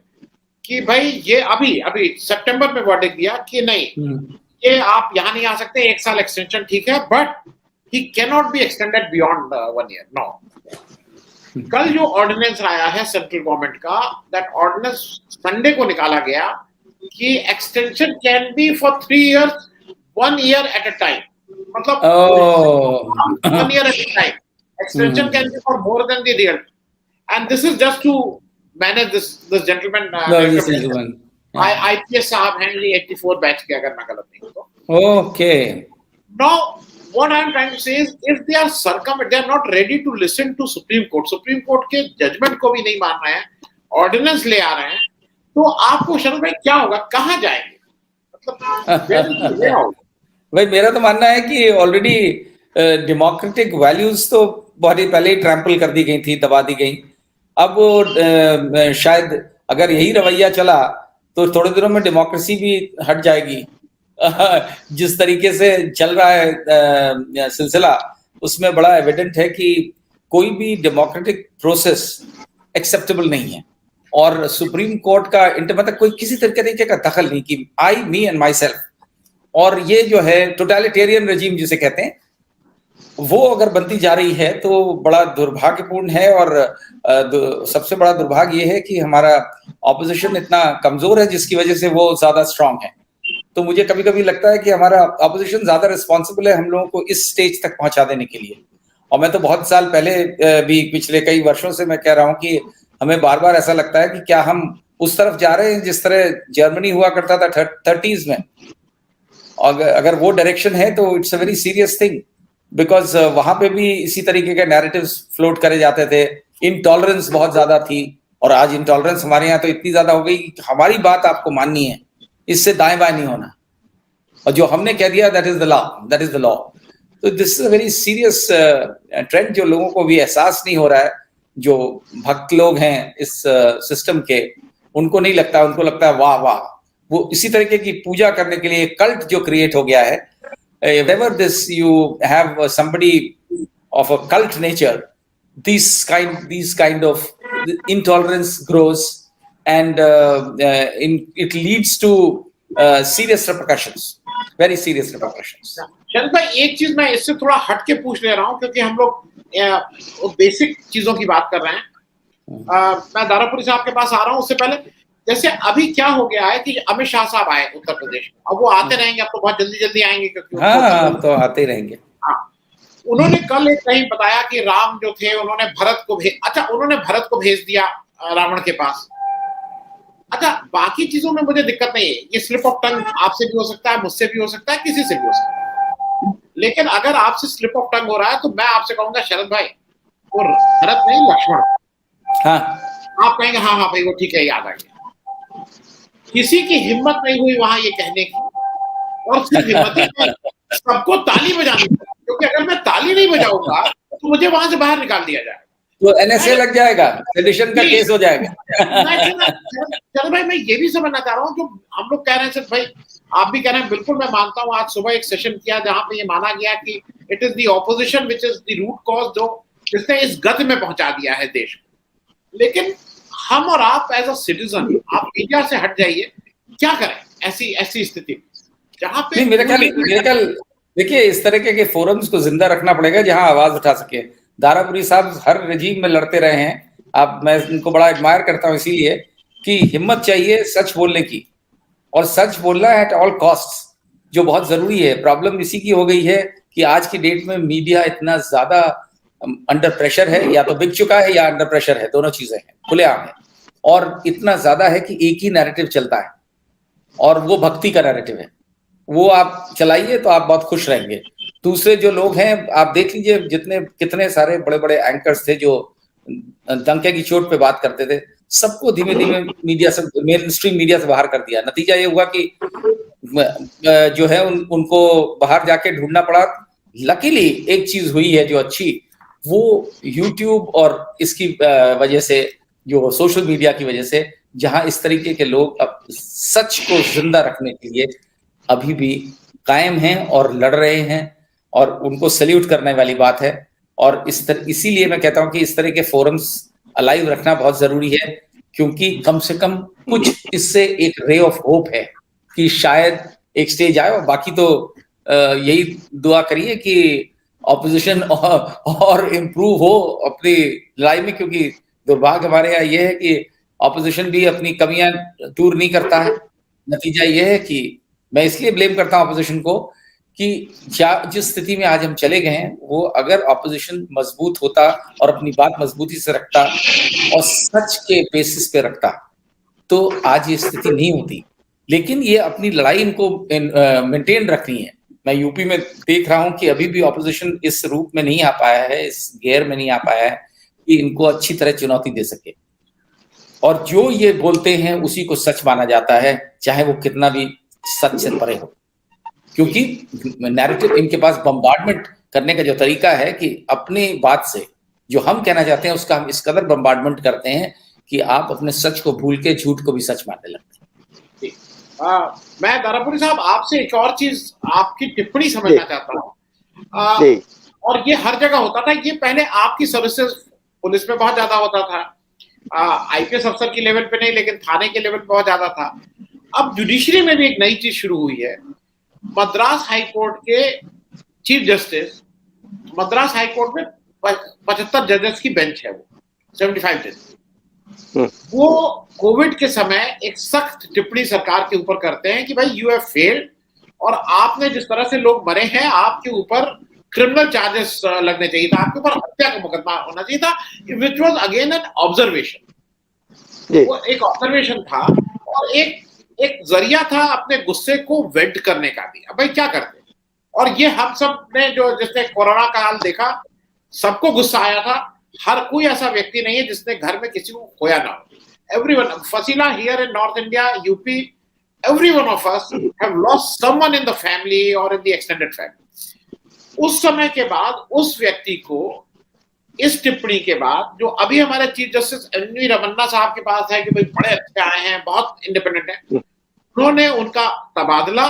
कि भाई ये अभी सितंबर में वर्डिक्ट दिया कि नहीं, ये आप यहाँ नहीं आ सकते, 1 साल एक्सटेंशन ठीक है, but he cannot be extended beyond 1 year. No. कल जो ऑर्डिनेंस आया है सेंट्रल गवर्नमेंट का, दैट ऑर्डिनेंस संडे को निकाला गया कि extension can be for 3 years, 1 year at a time. मतलब 1 year at a time, extension can be for more than the real, and this is just to manage this gentleman IPS साहब Henry 84 batch के, अगर मैं गलत नहीं हूं तो। Okay, now what I am trying to say is, if they are not ready to listen to Supreme Court के judgement को भी नहीं मान रहे हैं, ऑर्डिनेंस ले आ रहे हैं, तो आपको शरद भाई क्या होगा, कहाँ जाएंगे? मतलब भाई मेरा तो मानना है कि ऑलरेडी डेमोक्रेटिक वैल्यूज तो बहुत ही पहले ही ट्रैम्पल कर दी गई थी, दबा दी गई। अब वो शायद अगर यही रवैया चला तो थोड़े दिनों में डेमोक्रेसी भी हट जाएगी जिस तरीके से चल रहा है सिलसिला, उसमें बड़ा एविडेंट है कि कोई भी डेमोक्रेटिक प्रोसेस एक्सेप्टेबल नहीं है। और सुप्रीम कोर्ट का मतलब कोई किसी तरीके का दखल नहीं कि आई, मी एंड माई सेल्फ, और ये जो है टोटलिटेरियन रेजिम जिसे कहते हैं, वो अगर बनती जा रही है तो बड़ा दुर्भाग्यपूर्ण है। और सबसे बड़ा दुर्भाग्य ये है कि हमारा ऑपोजिशन इतना कमजोर है जिसकी वजह से वो ज्यादा स्ट्रांग है। तो मुझे कभी कभी लगता है कि हमारा ऑपोजिशन ज्यादा रिस्पॉन्सिबल है हम लोगों को इस स्टेज तक पहुंचा देने के लिए। और मैं तो बहुत साल पहले भी, पिछले कई वर्षों से मैं कह रहा हूं कि हमें बार बार ऐसा लगता है कि क्या हम उस तरफ जा रहे हैं जिस तरह जर्मनी हुआ करता था 30s में। और अगर वो डायरेक्शन है तो it's a very serious thing, because वहां पे भी इसी तरीके के नैरेटिव्स फ्लोट करे जाते थे, इनटॉलरेंस बहुत ज्यादा थी। और आज इनटॉलरेंस हमारे यहाँ तो इतनी ज्यादा हो गई कि हमारी बात आपको माननी है, इससे दाएं बाएं नहीं होना, और जो हमने कह दिया that is the law, that is the law. तो this is a very serious trend जो लोगों को भी एहसास नहीं हो रहा है। जो भक्त लोग हैं इस सिस्टम के, उनको नहीं लगता, उनको लगता है वाह वाह, वो इसी तरीके की पूजा करने के लिए कल्ट जो क्रिएट हो गया है। Whenever this you have somebody of a cult nature, these kind of intolerance grows, and it leads to serious repercussions, very serious repercussions. शरद भाई, एक चीज मैं इससे थोड़ा हट के पूछ ले रहा हूँ क्योंकि हम लोग बेसिक चीजों की बात कर रहे हैं। मैं दारापुरी साहब के पास आ रहा हूँ। उससे पहले, जैसे अभी क्या हो गया है कि अमित शाह साहब आए उत्तर प्रदेश में, अब वो आते रहेंगे, अब तो बहुत जल्दी जल्दी आएंगे क्योंकि हाँ, तो आते ही रहेंगे। हाँ, उन्होंने कल एक कहीं बताया कि राम जो थे उन्होंने भरत को उन्होंने भरत को भेज दिया रावण के पास। अच्छा, बाकी चीजों में मुझे दिक्कत नहीं है, ये स्लिप ऑफ टंग आपसे भी हो सकता है, मुझसे भी हो सकता है, किसी से भी हो सकता है। लेकिन अगर आपसे स्लिप ऑफ टंग हो रहा है तो मैं आपसे कहूंगा शरद भाई, वो भरत नहीं लक्ष्मण। हाँ, आप कहेंगे हाँ हाँ भाई वो ठीक है, याद आ गया। किसी की हिम्मत नहीं हुई वहां ये कहने की, और सिर्फ हिम्मत नहीं, सबको ताली बजानी, क्योंकि अगर मैं ताली नहीं बजाऊंगा तो मुझे वहां से बाहर निकाल दिया जाएगा, तो NSA लग जाएगा, सेडिशन का केस हो जाएगा। चलो भाई, मैं ये भी समझना चाह रहा हूँ जो हम लोग कह रहे हैं सिर्फ भाई, आप भी कह रहे हैं, बिल्कुल मैं मानता हूँ। आज सुबह एक सेशन किया जहां पे ये माना गया कि it is the opposition which is the root cause, जो जिसने इस गति में पहुंचा दिया है देश को। लेकिन हम और आप एज अ सिटीजन, आप मीडिया से हट जाइए, क्या करें ऐसी स्थिति जहां पे मेरे ख्याल देखिए, इस तरीके के फोरम्स को जिंदा रखना पड़ेगा जहां आवाज उठा सके। दारापुरी साहब हर रेजीम में लड़ते रहे हैं। मैं इनको बड़ा एडमायर करता हूं इसीलिए कि हिम्मत चाहिए सच बोलने की, और सच बोलना एट ऑल कॉस्ट्स, जो बहुत जरूरी है। प्रॉब्लम इसी की हो गई है कि आज की डेट में मीडिया इतना ज्यादा अंडर प्रेशर है, या तो बिक चुका है या अंडर प्रेशर है, दोनों चीजें हैं, खुलेआम है। और इतना ज्यादा है कि एक ही नैरेटिव चलता है, और वो भक्ति का नैरेटिव है। वो आप चलाइए तो आप बहुत खुश रहेंगे। दूसरे जो लोग हैं, आप देख लीजिए, कितने सारे बड़े बड़े एंकर्स थे जो डंके की चोट पे बात करते थे, सबको धीमे धीमे मीडिया से, मेन स्ट्रीम मीडिया से बाहर कर दिया। नतीजा ये हुआ कि जो है उनको बाहर जाके ढूंढना पड़ा। लकीली एक चीज हुई है जो अच्छी, वो यूट्यूब और इसकी वजह से, जो सोशल मीडिया की वजह से, जहां इस तरीके के लोग अब सच को जिंदा रखने के लिए अभी भी कायम हैं और लड़ रहे हैं, और उनको सैल्यूट करने वाली बात है। और इसीलिए मैं कहता हूं कि इस तरह के फोरम्स अलाइव रखना बहुत जरूरी है, क्योंकि कम से कम कुछ इससे एक रे ऑफ होप है कि शायद एक स्टेज आए। और बाकी तो यही दुआ करिए कि ऑपोजिशन और इम्प्रूव हो अपनी लड़ाई में, क्योंकि दुर्भाग्य हमारे यहाँ ये है कि ऑपोजिशन भी अपनी कमियां दूर नहीं करता है। नतीजा ये है कि मैं इसलिए ब्लेम करता हूं ऑपोजिशन को कि जिस स्थिति में आज हम चले गए हैं, वो अगर ऑपोजिशन मजबूत होता और अपनी बात मजबूती से रखता और सच के बेसिस पे रखता, तो आज ये स्थिति नहीं होती। लेकिन ये अपनी लड़ाई इनको मेंटेन रखनी है। मैं यूपी में देख रहा हूं कि अभी भी ऑपोजिशन इस रूप में नहीं आ पाया है, इस घेर में नहीं आ पाया है कि इनको अच्छी तरह चुनौती दे सके। और जो ये बोलते हैं उसी को सच माना जाता है, चाहे वो कितना भी सच से परे हो, क्योंकि नैरेटिव इनके पास बम्बार्डमेंट करने का जो तरीका है कि अपनी बात से जो हम कहना चाहते हैं उसका हम इस कदर बम्बार्डमेंट करते हैं कि आप अपने सच को भूल के झूठ को भी सच मानने लगते हैं। मैं दारापुरी साहब आपसे एक और चीज, आपकी टिप्पणी समझना चाहता हूँ। जी और ये हर जगह होता था, ये पहले आपकी सर्विसेज पुलिस में बहुत ज्यादा होता था, आईपीएस अफसर की लेवल पे नहीं लेकिन थाने के लेवल पे बहुत ज्यादा था। अब जुडिशरी में भी एक नई चीज शुरू हुई है। मद्रास हाई कोर्ट के chief justice, Madras high court में 75 जजेस की बेंच है, वो 75 जज, वो कोविड के समय एक सख्त टिप्पणी सरकार के ऊपर करते हैं कि भाई यू हैव फेल्ड, और आपने जिस तरह से लोग मरे हैं आपके ऊपर क्रिमिनल चार्जेस लगने चाहिए था, आपके ऊपर हत्या का मुकदमा होना चाहिए था, which was again an observation. वो एक ऑब्जर्वेशन था और एक जरिया था अपने गुस्से को वेंट करने का भी। अब भाई क्या करते, और ये हम सब ने जो जिसने कोरोना काल देखा, सबको गुस्सा आया था। हर कोई ऐसा व्यक्ति नहीं है जिसने घर में किसी को खोया ना हो। Everyone, Fasila here in north India, UP, every one of us have lost someone in the family or in the extended family। उस समय के बाद उस व्यक्ति को इस टिप्पणी के बाद, जो अभी हमारे चीफ जस्टिस एन.वी. रमन्ना साहब के पास है कि भाई बड़े अच्छे आए हैं, बहुत इंडिपेंडेंट है, उन्होंने उनका तबादला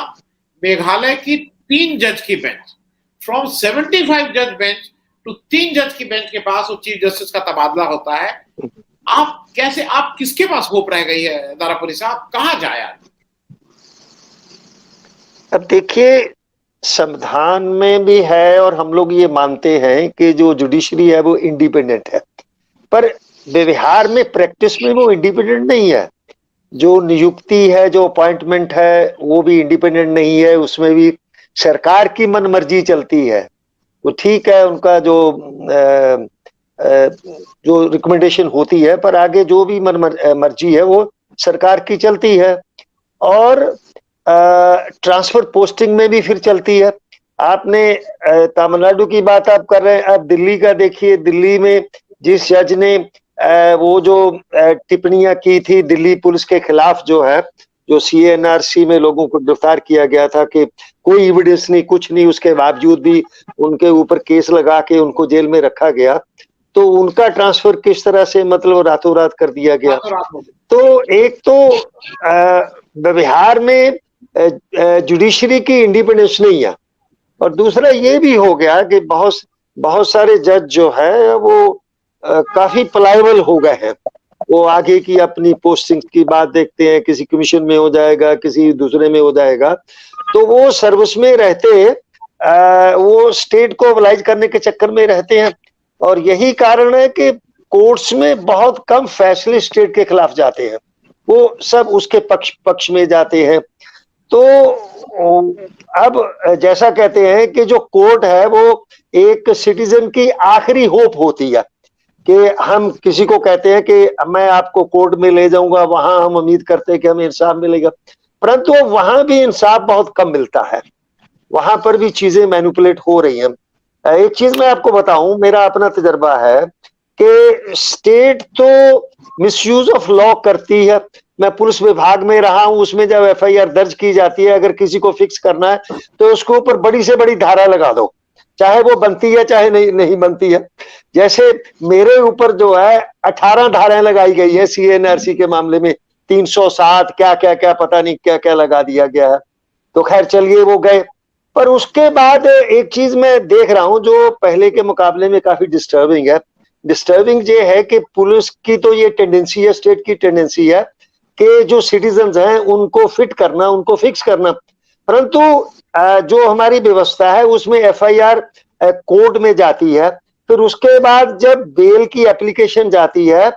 मेघालय की 3 जज की बेंच, फ्रॉम 75 जज बेंच टू 3 जज की बेंच के पास वो चीफ जस्टिस का तबादला होता है। आप कैसे, आप किसके पास होप रह गई है दारापुरी साहब, कहां जाए? अब देखिए, संविधान में भी है और हम लोग ये मानते हैं कि जो जुडिशरी है वो इंडिपेंडेंट है, पर व्यवहार में, प्रैक्टिस में वो इंडिपेंडेंट नहीं है। जो नियुक्ति है, जो अपॉइंटमेंट है, वो भी इंडिपेंडेंट नहीं है, उसमें भी सरकार की मनमर्जी चलती है। वो ठीक है, उनका जो रिकमेंडेशन होती है, पर आगे जो भी मर्जी है वो सरकार की चलती है। और ट्रांसफर पोस्टिंग में भी फिर चलती है। आपने तमिलनाडु की बात आप कर रहे हैं, अब दिल्ली का देखिए, दिल्ली में जिस जज ने वो जो टिप्पणियां की थी दिल्ली पुलिस के खिलाफ, जो है, जो CNRC में लोगों को गिरफ्तार किया गया था कि कोई एविडेंस नहीं, कुछ नहीं, उसके बावजूद भी उनके ऊपर केस लगा के उनको जेल में रखा गया, तो उनका ट्रांसफर किस तरह से मतलब रातों रात कर दिया गया। तो एक तो व्यवहार में जुडिशरी की इंडिपेंडेंस नहीं है, और दूसरा ये भी हो गया कि बहुत सारे जज जो है वो काफी प्लायबल हो गए हैं। वो आगे की अपनी पोस्टिंग की बात देखते हैं, किसी कमीशन में हो जाएगा, किसी दूसरे में हो जाएगा, तो वो सर्विस में रहते, वो स्टेट को ओबलाइज करने के चक्कर में रहते हैं। और यही कारण है कि कोर्ट्स में बहुत कम फैसले स्टेट के खिलाफ जाते हैं, वो सब उसके पक्ष में जाते हैं। तो अब जैसा कहते हैं कि जो कोर्ट है वो एक सिटीजन की आखिरी होप होती है, कि हम किसी को कहते हैं कि मैं आपको कोर्ट में ले जाऊंगा, वहां हम उम्मीद करते हैं कि हमें इंसाफ मिलेगा, परंतु वहां भी इंसाफ बहुत कम मिलता है, वहां पर भी चीजें मैनिपुलेट हो रही हैं। एक चीज मैं आपको बताऊं, मेरा अपना तजर्बा है कि स्टेट तो मिसयूज ऑफ लॉ करती है। मैं पुलिस विभाग में रहा हूं, उसमें जब FIR दर्ज की जाती है, अगर किसी को फिक्स करना है तो उसके ऊपर बड़ी से बड़ी धारा लगा दो, चाहे वो बनती है चाहे नहीं बनती है। जैसे मेरे ऊपर जो है 18 धाराएं लगाई गई है CNRC के मामले में, 307 क्या पता नहीं क्या लगा दिया गया है। तो खैर चलिए, वो गए। पर उसके बाद एक चीज मैं देख रहा हूं जो पहले के मुकाबले में काफी डिस्टर्बिंग है। डिस्टर्बिंग ये है कि पुलिस की तो ये टेंडेंसी है, स्टेट की टेंडेंसी है कि जो सिटीजन्स हैं उनको फिट करना, उनको फिक्स करना, परंतु जो हमारी व्यवस्था है उसमें FIR कोर्ट में जाती है, फिर उसके बाद जब बेल की एप्लीकेशन जाती है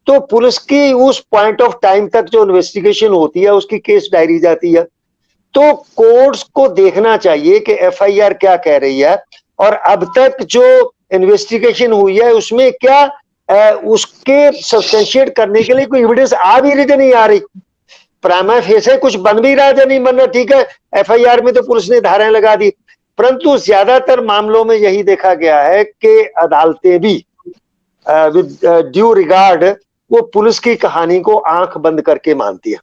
तो पुलिस की उस पॉइंट ऑफ टाइम तक जो इन्वेस्टिगेशन होती है उसकी केस डायरी जाती है। तो कोर्ट्स को देखना चाहिए कि FIR क्या कह रही है, और अब तक जो इन्वेस्टिगेशन हुई है उसमें क्या उसके सब्सटेंशिएट करने के लिए कोई एविडेंस आ भी रही, नहीं आ रही। प्राइमा फेसे कुछ बन भी रहा है, नहीं बन रहा, ठीक है, FIR में तो पुलिस ने धाराएं लगा दी, परंतु ज्यादातर मामलों में यही देखा गया है कि अदालतें भी विद ड्यू रिगार्ड वो पुलिस की कहानी को आंख बंद करके मानती है,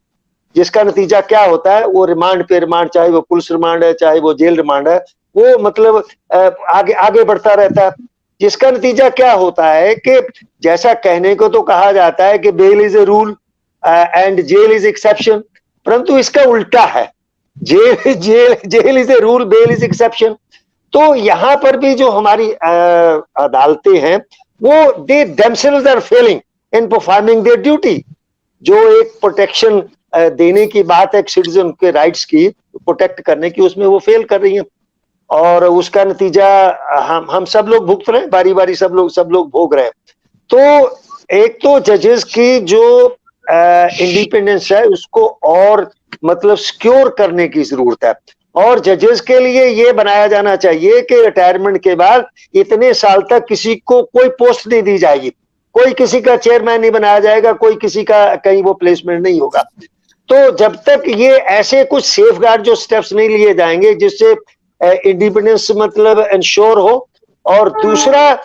जिसका नतीजा क्या होता है, वो रिमांड पे रिमांड, चाहे वो पुलिस रिमांड है चाहे वो जेल रिमांड है, वो मतलब आगे बढ़ता रहता है, जिसका नतीजा क्या होता है कि जैसा कहने को तो कहा जाता है कि bail is a rule and jail is exception, परंतु इसका उल्टा है, jail jail jail is a rule, bail is exception. तो यहाँ पर भी जो हमारी अदालतें हैं वो they themselves are failing in performing their duty. जो एक प्रोटेक्शन देने की बात है एक सिटीजन के राइट्स की, प्रोटेक्ट करने की, उसमें वो फेल कर रही हैं और उसका नतीजा हम सब लोग भुगत रहे हैं, बारी बारी सब लोग भोग रहे हैं। तो एक तो जजेस की जो इंडिपेंडेंस है उसको और मतलब सिक्योर करने की जरूरत है, और जजेस के लिए ये बनाया जाना चाहिए कि रिटायरमेंट के बाद इतने साल तक किसी को कोई पोस्ट नहीं दी जाएगी, कोई किसी का चेयरमैन नहीं बनाया जाएगा, कोई किसी का कहीं वो प्लेसमेंट नहीं होगा। तो जब तक ये ऐसे कुछ सेफगार्ड जो स्टेप्स नहीं लिए जाएंगे जिससे इंडिपेंडेंस मतलब इंश्योर हो, और दूसरा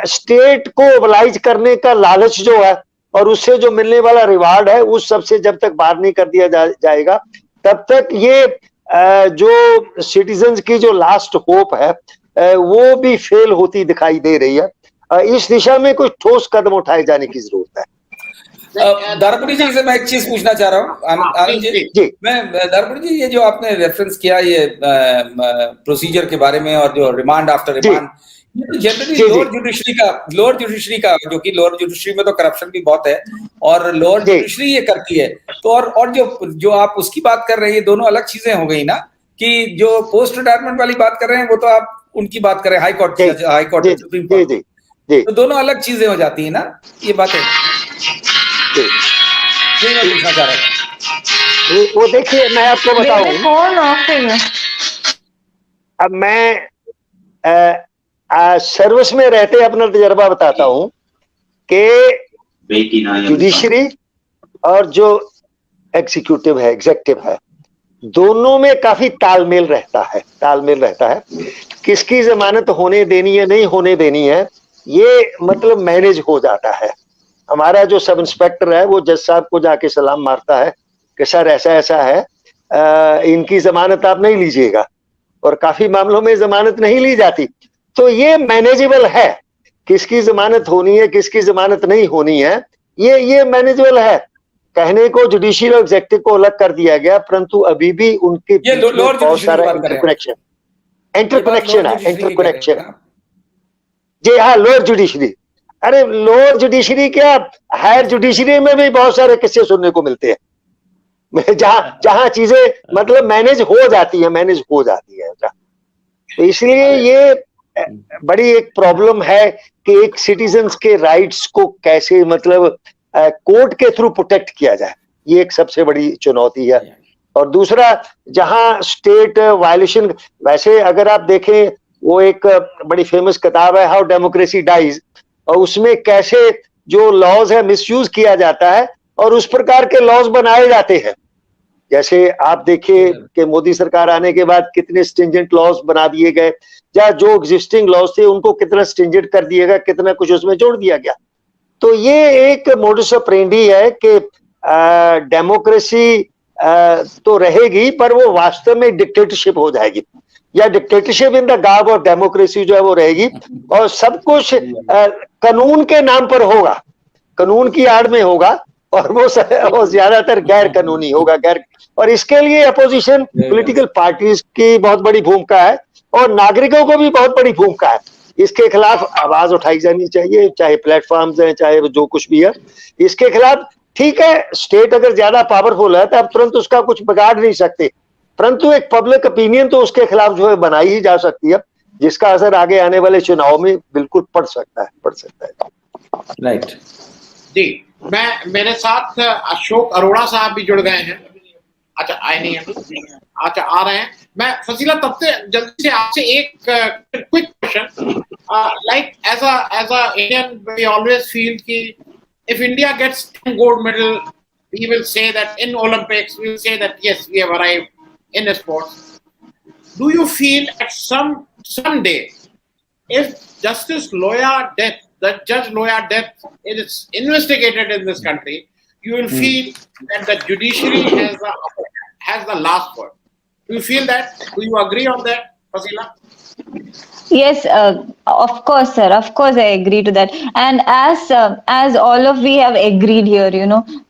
स्टेट को ओबलाइज करने का लालच जो है और उससे जो मिलने वाला रिवार्ड है उस सबसे जब तक बाहर नहीं कर दिया जाएगा तब तक ये जो सिटीजन्स की जो लास्ट होप है वो भी फेल होती दिखाई दे रही है। इस दिशा में कुछ ठोस कदम उठाए जाने की जरूरत है। दारापुरी जी से मैं एक चीज पूछना चाह रहा हूँ आनंद जी। मैं दारापुरी जी, ये जो आपने रेफरेंस किया ये प्रोसीजर के बारे में और जो remand after remand, generally lower judiciary का जो कि लोअर जुडिशरी में तो करप्शन भी बहुत है और लोअर जुडिशरी ये करती है, तो और जो आप उसकी बात कर रहे हैं, ये दोनों अलग चीजें हो गई ना, कि जो पोस्ट रिटायरमेंट वाली बात कर रहे हैं वो तो आप उनकी बात कर रहे हैं हाई कोर्ट सुप्रीम कोर्ट, तो दोनों अलग चीजें हो जाती है ना, ये बातें मैं पूछना चाह रहा था। वो देखिए मैं आपको बताऊं, अब मैं सर्विस में रहते अपना तजर्बा बताता हूं कि जुडिशरी और जो एग्जीक्यूटिव है, एग्जेक्टिव है, दोनों में काफी तालमेल रहता है। किसकी जमानत होने देनी है नहीं होने देनी है ये मतलब मैनेज हो जाता है। हमारा जो सब इंस्पेक्टर है वो जज साहब को जाके सलाम मारता है कि सर ऐसा ऐसा है, इनकी जमानत आप नहीं लीजिएगा, और काफी मामलों में जमानत नहीं ली जाती। तो ये मैनेजेबल है, किसकी जमानत होनी है किसकी जमानत नहीं होनी है, ये मैनेजेबल है। कहने को जुडिशियल और एग्जेक्टिव को अलग कर दिया गया, परंतु अभी भी उनके बहुत सारा इंटरकनेक्शन है। जी हाँ, लोअर जुडिशरी, अरे लोअर जुडिशरी क्या, हायर जुडिशरी में भी बहुत सारे किस्से सुनने को मिलते हैं जहां चीजें मतलब मैनेज हो जाती है। तो इसलिए ये बड़ी एक प्रॉब्लम है कि एक सिटीजन्स के राइट्स को कैसे मतलब कोर्ट के थ्रू प्रोटेक्ट किया जाए, ये एक सबसे बड़ी चुनौती है। और दूसरा, जहां स्टेट वायलेशन, वैसे अगर आप देखें वो एक बड़ी फेमस किताब है हाउ डेमोक्रेसी डाइज, और उसमें कैसे जो लॉज है मिसयूज किया जाता है और उस प्रकार के लॉज बनाए जाते हैं। जैसे आप देखिए कि मोदी सरकार आने के बाद कितने स्ट्रिंजेंट लॉज बना दिए गए, या जो एग्जिस्टिंग लॉज थे उनको कितना स्ट्रिंजेंट कर दिया गया, कितना कुछ उसमें जोड़ दिया गया। तो ये एक मोडस ऑपरेंडी है कि डेमोक्रेसी तो रहेगी पर वो वास्तव में डिक्टेटरशिप हो जाएगी, या dictatorship in the garb of democracy जो है वो रहेगी, और सब कुछ कानून के नाम पर होगा, कानून की आड़ में होगा, और वो ज्यादातर गैर कानूनी होगा। और इसके लिए अपोजिशन पॉलिटिकल पार्टीज की बहुत बड़ी भूमिका है और नागरिकों को भी बहुत बड़ी भूमिका है। इसके खिलाफ आवाज उठाई जानी चाहिए, चाहे प्लेटफॉर्म्स हैं चाहे जो कुछ भी है इसके खिलाफ। ठीक है, स्टेट अगर ज्यादा पावरफुल है तो आप तुरंत उसका कुछ बिगाड़ नहीं सकते, परंतु एक पब्लिक ओपिनियन तो उसके खिलाफ जो है बनाई ही जा सकती है, जिसका असर आगे आने वाले चुनाव में बिल्कुल पड़ सकता है। राइट जी, मेरे साथ अशोक अरोड़ा साहब भी जुड़ गए हैं। अच्छा, आए नहीं है, अच्छा आ रहे हैं। मैं फसीला तब से जल्दी से आपसे एक quick question, like as a Indian we always feel कि if India gets 10 gold medal, we will say that in Olympics, we will say that yes, we have arrived in sports. Do you feel at someday, if Justice Loya death, the Judge Loya death is investigated in this country, you will feel that the judiciary has the last word? Do you feel that? Do you agree on that, Fasila? Yes, Of course, sir. Of course, I agree to that. And as all of we have agreed here,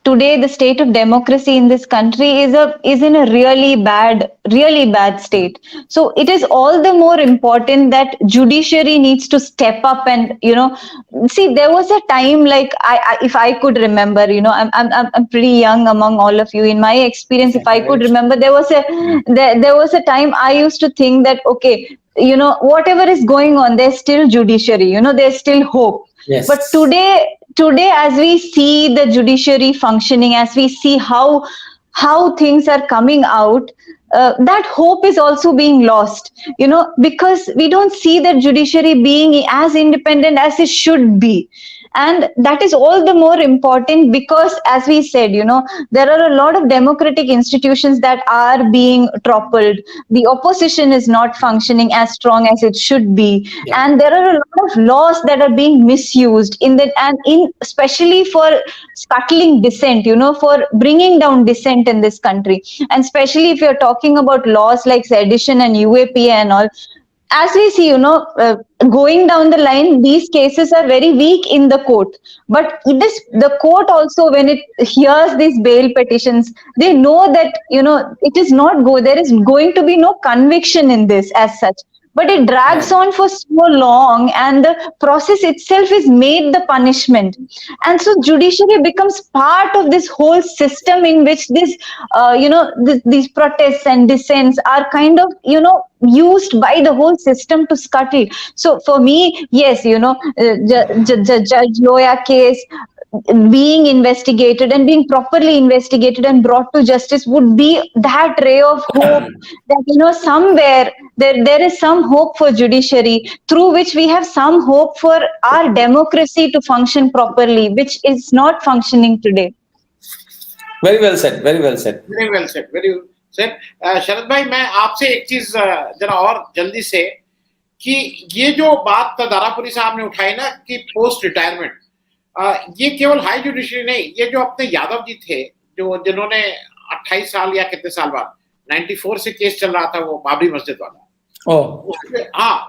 today the state of democracy in this country is in a really bad state. So it is all the more important that judiciary needs to step up and see. There was a time, like I if I could remember, I'm pretty young among all of you. In my experience, if I could remember, there was a time I used to think that okay, whatever is going on, there's still judiciary, there's still hope. Yes. But today as we see the judiciary functioning, as we see how things are coming out, that hope is also being lost, because we don't see that judiciary being as independent as it should be. And that is all the more important because, as we said, there are a lot of democratic institutions that are being toppled. The opposition is not functioning as strong as it should be. Yeah. And there are a lot of laws that are being misused especially for scuttling dissent, for bringing down dissent in this country. And especially if you're talking about laws like sedition and UAPA and all, as we see, going down the line, these cases are very weak in the court. But the court also, when it hears these bail petitions, they know that, it is not there is going to be no conviction in this as such. But it drags on for so long, and the process itself is made the punishment. And so judiciary becomes part of this whole system in which this, these protests and dissents are kind of, used by the whole system to scuttle. So for me, yes, Judge Loya case being investigated and being properly investigated and brought to justice would be that ray of hope that, somewhere there is some hope for judiciary, through which we have some hope for our democracy to function properly, which is not functioning today. Very well said. Very well said. Very well said. Very well said. शरद भाई, मैं आपसे एक चीज जरा और जल्दी से, कि ये जो बात दारापुरी साहब ने उठाई ना कि पोस्ट रिटायरमेंट, ये केवल हाई जुडिशरी नहीं, ये जो अपने यादव जी थे जिन्होंने 28 साल या कितने साल बाद 94 से केस चल रहा था, वो बाबरी मस्जिद वाला,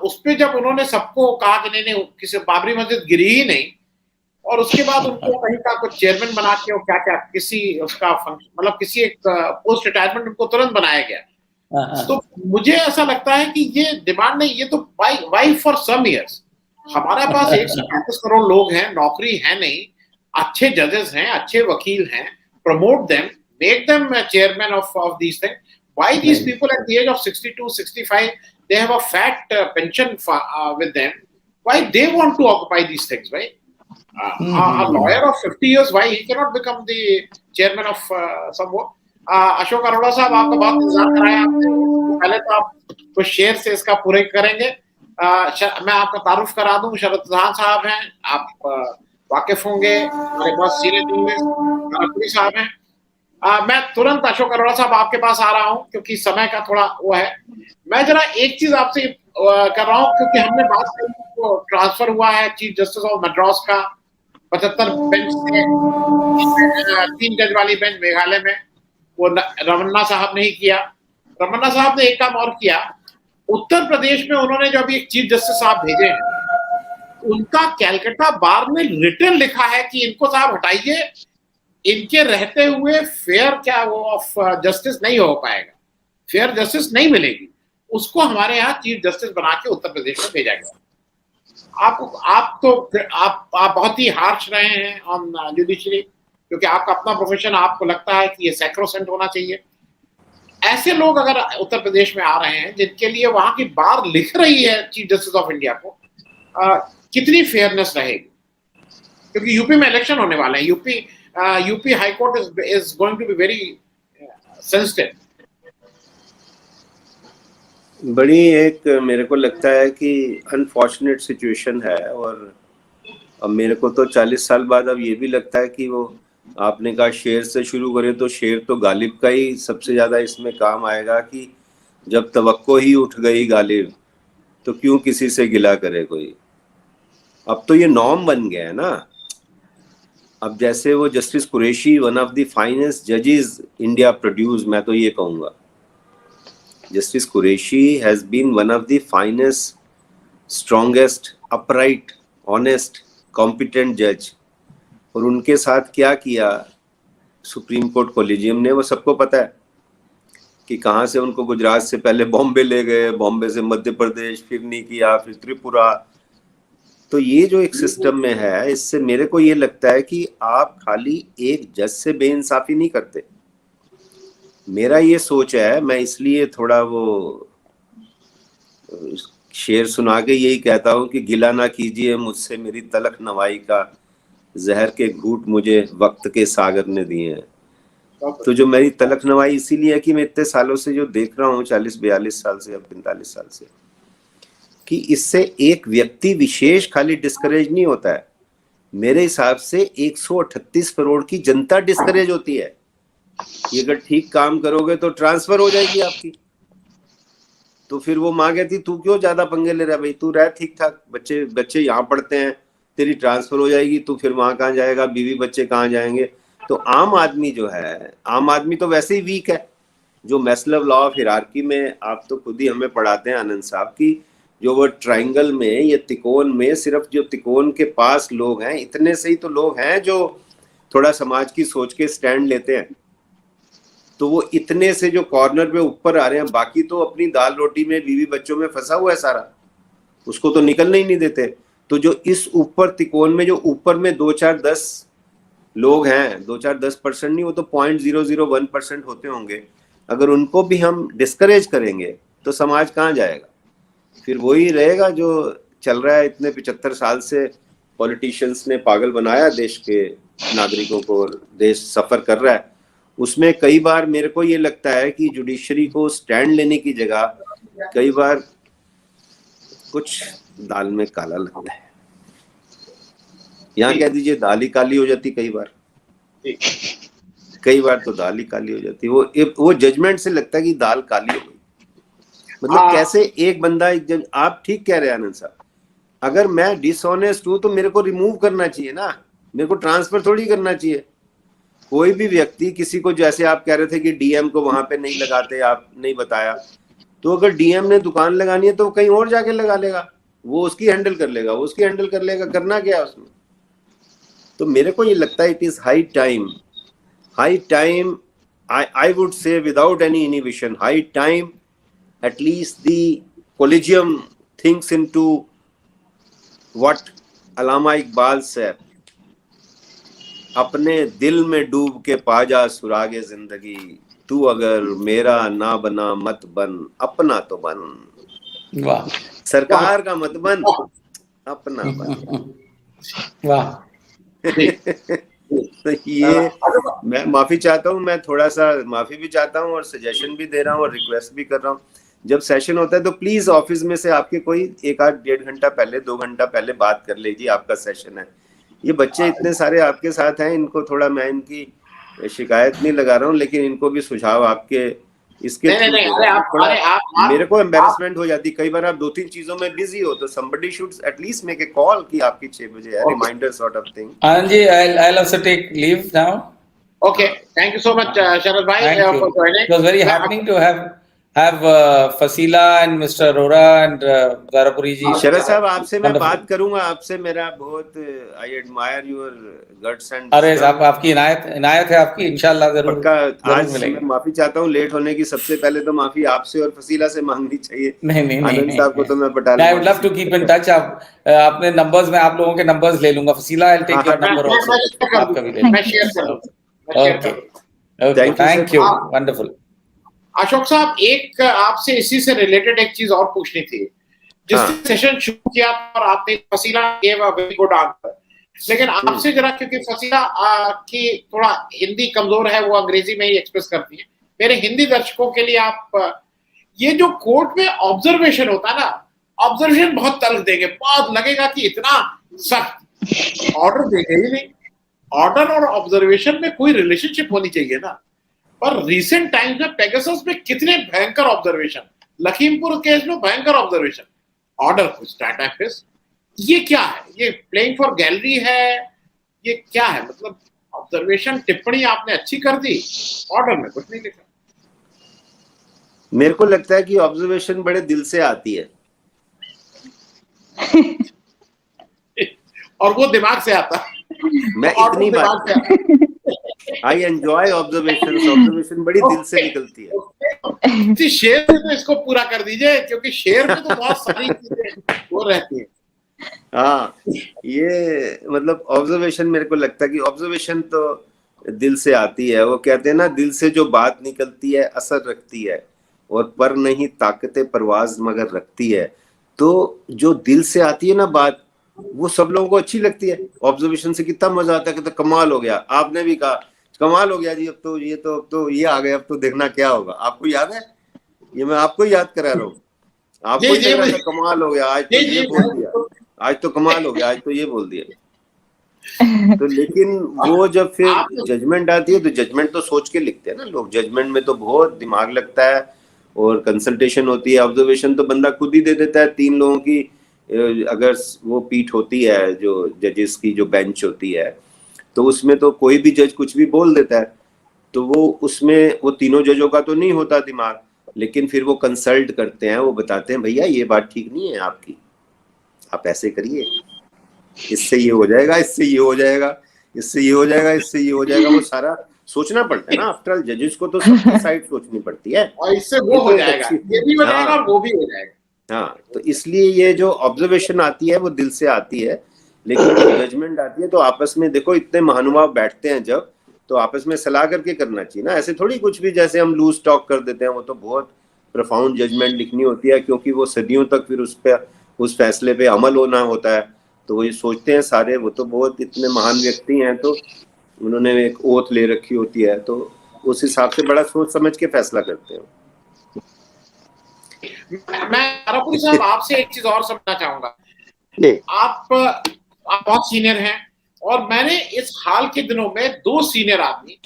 उस पे जब उन्होंने सबको कहा कि नहीं किसी बाबरी मस्जिद गिरी ही नहीं, और उसके बाद उनको कहीं का कुछ चेयरमैन बना के क्या क्या किसी उसका मतलब किसी एक पोस्ट रिटायरमेंट उनको तुरंत बनाया गया। तो मुझे ऐसा लगता है कि ये डिमांड नहीं, ये तो वाई फॉर सम इयर्स। हमारे पास 135 करोड़ लोग हैं, नौकरी है नहीं, अच्छे जजेस हैं, अच्छे वकील हैं, promote them, make them chairman of these thing. Why these people at the age of 62 65 they have a fat pension with them, why they want to occupy these things, right? A lawyer of 50 years, why he cannot become the chairman of some work? Ashok Arora साहब, आपका बहुत इंतजार कराया आपने, पहले तो आप कुछ शेयर से इसका पूरे करेंगे। मैं आपका तारुफ करा दूं, शरद प्रधान साहब हैं, आप वाकिफ होंगे, हमारे बहुत सीनियर जर्नलिस्ट दारापुरी साहब हैं। मैं तुरंत अशोक अरोड़ा साहब आपके पास आ रहा हूं क्योंकि समय का थोड़ा वो है। मैं जरा एक चीज आपसे कर रहा हूं, क्योंकि हमने बात करी, वो ट्रांसफर हुआ है चीफ जस्टिस ऑफ मद्रास का 75 बेंच से 3 जज वाली बेंच मेघालय में, वो रमन्ना साहब ने ही किया। रमन्ना साहब ने एक काम और किया, उत्तर प्रदेश में उन्होंने जो अभी एक चीफ जस्टिस साहब भेजे हैं, उनका कैलकाटा बार में रिटर्न लिखा है कि इनको साहब हटाइए, इनके रहते हुए फेयर क्या वो ऑफ जस्टिस नहीं हो पाएगा, फेयर जस्टिस नहीं मिलेगी, उसको हमारे यहाँ चीफ जस्टिस बना के उत्तर प्रदेश में भेजा गया। आप बहुत ही हार्श रहे हैं ऑन जुडिशरी, क्योंकि आपका अपना प्रोफेशन, आपको लगता है कि ये सैक्रोसेंट होना चाहिए। ऐसे लोग अगर उत्तर प्रदेश में आ रहे हैं जिनके लिए वहां की बार लिख रही है चीफ जस्टिस ऑफ इंडिया को, कितनी फेयरनेस रहेगी? क्योंकि यूपी में इलेक्शन होने वाले हैं, UP high court is going to be very sensitive. बड़ी एक मेरे को लगता है कि अनफॉर्चुनेट सिचुएशन है, और अब मेरे को तो 40 साल बाद अब ये भी लगता है कि वो आपने कहा शेर से शुरू करें तो शेर तो गालिब का ही सबसे ज़्यादा इसमें काम आएगा, कि जब तवक्को ही उठ गई गालिब तो क्यों किसी से गिला करे कोई। अब तो ये नॉर्म बन गया है ना। अब जैसे वो justice Qureshi, one of the finest जजेस इंडिया प्रोड्यूस, मैं तो ये कहूँगा Justice Qureshi has been one of the finest strongest, upright, honest, competent जज, और उनके साथ क्या किया सुप्रीम कोर्ट कोलिजियम ने, वो सबको पता है कि कहाँ से उनको गुजरात से पहले बॉम्बे ले गए, बॉम्बे से मध्य प्रदेश, फिर नहीं किया, फिर त्रिपुरा। तो ये जो एक सिस्टम में है, इससे मेरे को ये लगता है कि आप खाली एक जज से बेइंसाफी नहीं करते। मेरा ये सोच है, मैं इसलिए थोड़ा वो शेर सुना के यही कहता हूँ कि गिला ना कीजिए मुझसे मेरी तलख नवाई का, जहर के घूंट मुझे वक्त के सागर ने दिए हैं। तो जो मेरी तलख नवाई इसीलिए है कि मैं इतने सालों से जो देख रहा हूँ, 40-42 साल से, अब 45 साल से, कि इससे एक व्यक्ति विशेष खाली डिस्करेज नहीं होता है, मेरे हिसाब से 138 करोड़ की जनता डिस्करेज होती है। ये अगर ठीक काम करोगे तो ट्रांसफर हो जाएगी आपकी। तो फिर वो माँ कहती तू क्यों ज्यादा पंगे ले रहा है भाई, तू रह ठीक ठाक, बच्चे यहाँ पढ़ते हैं, तेरी ट्रांसफर हो जाएगी, तू फिर वहां कहाँ जाएगा, बीवी बच्चे कहाँ जाएंगे। तो आम आदमी जो है, आम आदमी तो वैसे ही वीक है। जो मैस्लोव लॉ ऑफ हिरार्की में आप तो खुद ही हमें पढ़ाते हैं आनंद साहब की, जो वो ट्रायंगल में, ये त्रिकोण में, सिर्फ जो त्रिकोण के पास लोग हैं, इतने से ही तो लोग हैं जो थोड़ा समाज की सोच के स्टैंड लेते हैं। तो वो इतने से जो कॉर्नर पे ऊपर आ रहे हैं, बाकी तो अपनी दाल रोटी में, बीवी बच्चों में फंसा हुआ है सारा, उसको तो निकलने ही नहीं देते। तो जो इस ऊपर त्रिकोण में, जो ऊपर में 2-4-10 लोग हैं, 2-4-10% नहीं, वो तो 0.001% होते होंगे, अगर उनको भी हम डिस्करेज करेंगे तो समाज कहाँ जाएगा। फिर वही रहेगा जो चल रहा है इतने 75 साल से, पॉलिटिशियंस ने पागल बनाया देश के नागरिकों को, देश सफर कर रहा है। उसमें कई बार मेरे को ये लगता है कि जुडिशरी को स्टैंड लेने की जगह कई बार कुछ दाल में काला लगता है, यहाँ कह दीजिए दाल ही काली हो जाती कई बार तो दाल ही काली हो जाती। वो जजमेंट से लगता है कि दाल काली हो गई। मतलब कैसे एक बंदा, आप ठीक कह रहे हैं आनंद साहब, अगर मैं डिसऑनेस्ट हूं तो मेरे को रिमूव करना चाहिए ना, मेरे को ट्रांसफर थोड़ी करना चाहिए। कोई भी व्यक्ति किसी को, जैसे आप कह रहे थे कि डीएम को वहां पे नहीं लगाते, आप नहीं बताया, तो अगर डीएम ने दुकान लगानी है तो कहीं और जाके लगा लेगा, वो उसकी हैंडल कर लेगा, करना क्या है उसमें। तो मेरे को ये लगता है it is high time, I would say without any inhibition, high time at least the collegium thinks into what Allama Iqbal said, अपने दिल में डूब के पा जा सुरागे जिंदगी, तू अगर मेरा ना बना मत बन, अपना तो बन। वाह, सरकार का मत बन, अपना बन। वाह। तो ये मैं माफी चाहता हूँ, मैं थोड़ा सा माफी भी चाहता हूँ और सजेशन भी दे रहा हूँ और रिक्वेस्ट भी कर रहा हूँ। जब सेशन होता है तो प्लीज ऑफिस में से आपके कोई 1-1.5 घंटा पहले, 2 घंटा पहले बात कर लीजिए, आपका सेशन है। ये बच्चे इतने सारे आपके साथ हैं, इनको थोड़ा, मैं इनकी शिकायत नहीं लगा रहा हूँ, लेकिन इनको भी सुझाव आपके इसके थोड़ा मेरे को एम्बैरेसमेंट हो जाती कई बार। आप 2-3 चीजों में बिजी हो तो somebody should at least make a call कि आपकी 6 बजे है, reminder sort of thing. Anand ji, I'll also take leave now. Okay, thank you so much, Sharad bhai, for joining. It was very heartening to have Fasila and Mr. Arora and Zarapuri ji. शरद साहब, आपसे मैं बात करूंगा, आपसे मेरा बहुत I admire your guts and अरे साहब, आपकी इनायत है आपकी, इंशाल्लाह जरूर। आज मैं माफी चाहता हूँ लेट होने की। सबसे पहले तो माफी आपसे और फसीला से मांगनी चाहिए। नहीं आनंद साहब को तो मैं बता I would love to keep in touch। आप अपने नंबर्स में आप लोगों के नंबर्स ले लूंगा। फसीला, I'll take your number also। आपका भी ले मैं शेयर करूंगा। Okay, thank you, wonderful। Ashok साहब, एक आपसे इसी से रिलेटेड एक चीज और पूछनी थी। जिस सेशन शुरू किया और आपने फसीला gave a very good answer, लेकिन आपसे जरा, क्योंकि फसीला की थोड़ा हिंदी कमजोर है, वो अंग्रेजी में ही एक्सप्रेस करती है, मेरे हिंदी दर्शकों के लिए आप, ये जो कोर्ट में ऑब्जर्वेशन होता है ना, ऑब्जर्वेशन बहुत तल्ख देंगे, बहुत लगेगा कि इतना सख्त ऑर्डर देंगे ही नहीं। ऑर्डर और ऑब्जर्वेशन में कोई रिलेशनशिप होनी चाहिए ना। पर रिसेंट टाइम्स में पेगासस में कितने भयंकर ऑब्जर्वेशन, लखीमपुर केस में भयंकर ऑब्जर्वेशन, ऑर्डर कुछ टाटा फेस, ये क्या है? ये प्लेइंग फॉर गैलरी है, ये क्या है? मतलब ऑब्जर्वेशन टिप्पणी आपने अच्छी कर दी, ऑर्डर में कुछ नहीं लिखा। मेरे को लगता है कि ऑब्जर्वेशन बड़े दिल से आती है। और वो दिमाग से आता, मैं और इतनी वो दिमाग बात से आता। आई एंजॉय ऑब्जर्वेशन बड़ी दिल से निकलती है। किसी शेर में तो इसको पूरा कर दीजिए, क्योंकि शेर में तो बहुत सारी चीजें वो रहती है। हाँ, ये मतलब ऑब्जर्वेशन, मेरे को लगता है कि ऑब्जर्वेशन तो दिल से आती है। वो कहते हैं ना, दिल से जो बात निकलती है असर रखती है, और पर नहीं ताकते परवाज मगर रखती है। तो जो दिल से आती है ना बात, वो सब लोगों को अच्छी लगती है। ऑब्जर्वेशन से कितना मजा आता है कि तो कमाल हो गया, आपने भी कहा कमाल हो गया जी, अब तो ये आ गया, अब तो देखना क्या होगा। आपको याद है, ये मैं आपको याद करा रहा हूँ, आपको ही लग रहा था कमाल हो गया, आज तो ये बोल दिया, आज तो कमाल हो गया, आज तो ये बोल दिया। तो लेकिन वो जब फिर जजमेंट आती है, तो जजमेंट तो सोच के लिखते हैं ना लोग, जजमेंट में तो बहुत दिमाग लगता है और कंसल्टेशन होती है। ऑब्जर्वेशन तो बंदा खुद ही दे देता है। 3 लोगों की अगर वो पीठ होती है, जो जजेस की जो बेंच होती है, तो उसमें तो कोई भी जज कुछ भी बोल देता है। तो वो उसमें वो तीनों जजों का तो नहीं होता दिमाग, लेकिन फिर वो कंसल्ट करते हैं, वो बताते हैं भैया ये बात ठीक नहीं है आपकी, आप ऐसे करिए, इससे ये हो जाएगा, इससे ये हो जाएगा, इससे ये हो जाएगा, इससे ये हो जाएगा। वो सारा सोचना पड़ता है ना, आफ्टर ऑल जजेस को तो सबकी साइड सोचनी पड़ती है, और इससे वो हो जाएगा, ये भी हो जाएगा और वो भी हो जाएगा। हाँ, तो इसलिए ये जो ऑब्जर्वेशन आती है वो दिल से आती है। लेकिन जब जजमेंट आती है तो आपस में देखो, इतने महानुभाव बैठते हैं जब, तो आपस में सलाह करके करना चाहिए ना। ऐसे थोड़ी कुछ भी जैसे हम लूज टॉक कर देते हैं, वो तो बहुत प्रोफाउंड जजमेंट लिखनी होती है, क्योंकि वो सदियों तक फिर उस फैसले पे अमल होना होता है। तो वो ये सोचते हैं सारे, वो तो बहुत इतने महान व्यक्ति हैं, तो उन्होंने एक ओथ ले रखी होती है, तो उस हिसाब से बड़ा सोच समझ के फैसला करते हैं। मैं तारापुरी साहब आपसे एक चीज और समझना चाहूंगा। आप बहुत सीनियर हैं, और मैंने इस हाल के दिनों में 2 सीनियर आदमी,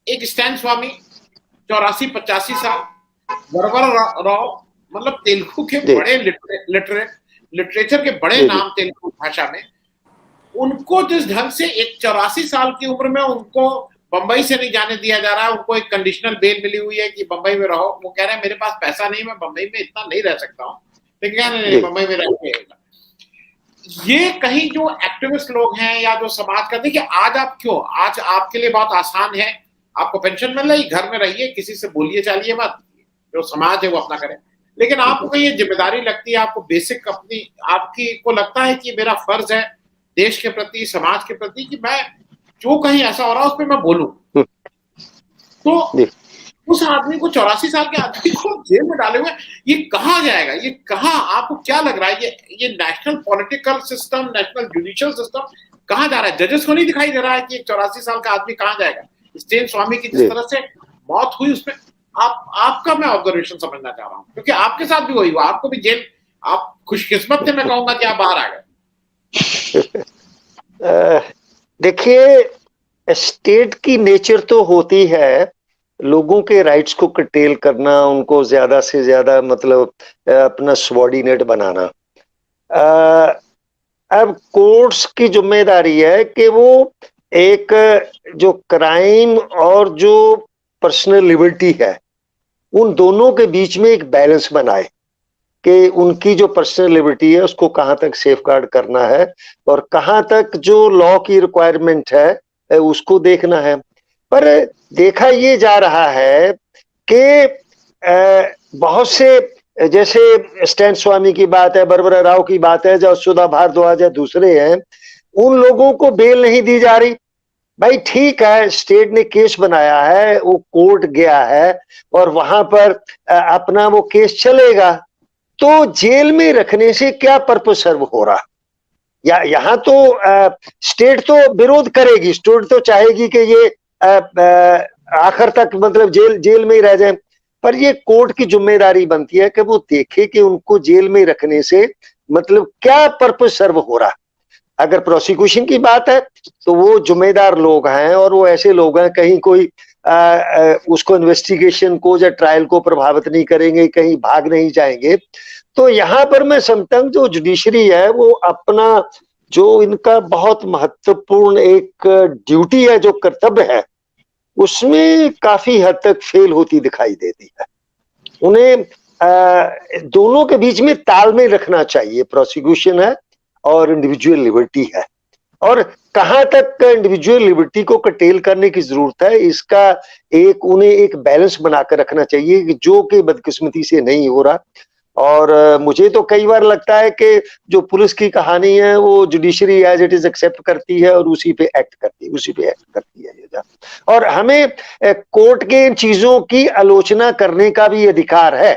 एक स्टैन स्वामी 84-85 साल, वरवर राव, मतलब तेलुगु के बड़े लिटरेचर के बड़े नाम तेलुगु भाषा में, उनको जिस ढंग से एक 84 साल की उम्र में उनको बंबई से नहीं जाने दिया जा रहा है, उनको एक कंडीशनल बेल मिली हुई है कि बंबई में रहो। वो कह रहे हैं मेरे पास पैसा नहीं, मैं बंबई में इतना नहीं रह सकता हूँ, लेकिन कह रहे बंबई में रह। ये कहीं जो एक्टिविस्ट लोग हैं या जो समाज का, देखिए आज आप क्यों, आज आपके लिए बहुत आसान है, आपको पेंशन मिल रही, घर में रहिए, किसी से बोलिए चालिए मत, जो समाज है वो अपना करे। लेकिन आपको कहीं ये जिम्मेदारी लगती है, आपको बेसिक अपनी, आपकी को लगता है कि मेरा फर्ज है देश के प्रति, समाज के प्रति, कि मैं जो कहीं ऐसा हो रहा है उस पर मैं बोलूं। तो उस आदमी को, 84 साल के आदमी को जेल में डाले हुए, ये कहाँ जाएगा, ये कहाँ, आपको क्या लग रहा है ये national political system, national judicial system कहाँ जा रहा है? जजेस को नहीं दिखाई दे रहा है कि एक 84 साल का आदमी कहाँ जाएगा? स्टेन स्वामी की जिस तरह से मौत हुई, उसमें आपका मैं ऑब्जर्वेशन समझना चाह रहा हूँ, क्योंकि आपके साथ भी वही हुआ, आपको भी जेल, आप खुशकिस्मत थे, मैं कहूंगा कि आप बाहर आ गए। देखिए, स्टेट की नेचर तो होती है लोगों के राइट्स को कटेल करना, उनको ज्यादा से ज्यादा मतलब अपना सबॉर्डिनेट बनाना। अब कोर्ट्स की जिम्मेदारी है कि वो एक जो क्राइम और जो पर्सनल लिबर्टी है, उन दोनों के बीच में एक बैलेंस बनाए कि उनकी जो पर्सनल लिबर्टी है उसको कहाँ तक सेफगार्ड करना है और कहाँ तक जो लॉ की रिक्वायरमेंट है उसको देखना है। पर देखा ये जा रहा है कि बहुत से, जैसे स्टैन स्वामी की बात है, बरबरा राव की बात है, जो सुधा भारद्वाज है, दूसरे हैं, उन लोगों को बेल नहीं दी जा रही। भाई ठीक है, स्टेट ने केस बनाया है, वो कोर्ट गया है और वहां पर अपना वो केस चलेगा, तो जेल में रखने से क्या पर्पस सर्व हो रहा? या यहाँ तो स्टेट तो विरोध करेगी, स्टेट तो चाहेगी कि ये आखिर तक मतलब जेल में ही रह जाए, पर ये कोर्ट की जिम्मेदारी बनती है कि वो देखे कि उनको जेल में रखने से मतलब क्या पर्पस सर्व हो रहा। अगर प्रोसिक्यूशन की बात है तो वो जिम्मेदार लोग हैं और वो ऐसे लोग हैं, कहीं कोई उसको इन्वेस्टिगेशन को या ट्रायल को प्रभावित नहीं करेंगे, कहीं भाग नहीं जाएंगे। तो यहाँ पर मैं समझता हूँ जो जुडिशरी है वो अपना जो इनका बहुत महत्वपूर्ण एक ड्यूटी है, जो कर्तव्य है, उसमें काफी हद तक फेल होती दिखाई देती है। उन्हें दोनों के बीच में तालमेल रखना चाहिए। प्रोसिक्यूशन है, और इंडिविजुअल लिबर्टी है, और कहां तक इंडिविजुअल लिबर्टी को कटेल करने की जरूरत है, इसका उन्हें एक बैलेंस बनाकर रखना चाहिए कि जो कि बदकिस्मती से नहीं हो रहा। और मुझे तो कई बार लगता है कि जो पुलिस की कहानी है वो judiciary as it is accept करती है और उसी पे एक्ट करती है। और हमें कोर्ट के इन चीजों की आलोचना करने का भी अधिकार है।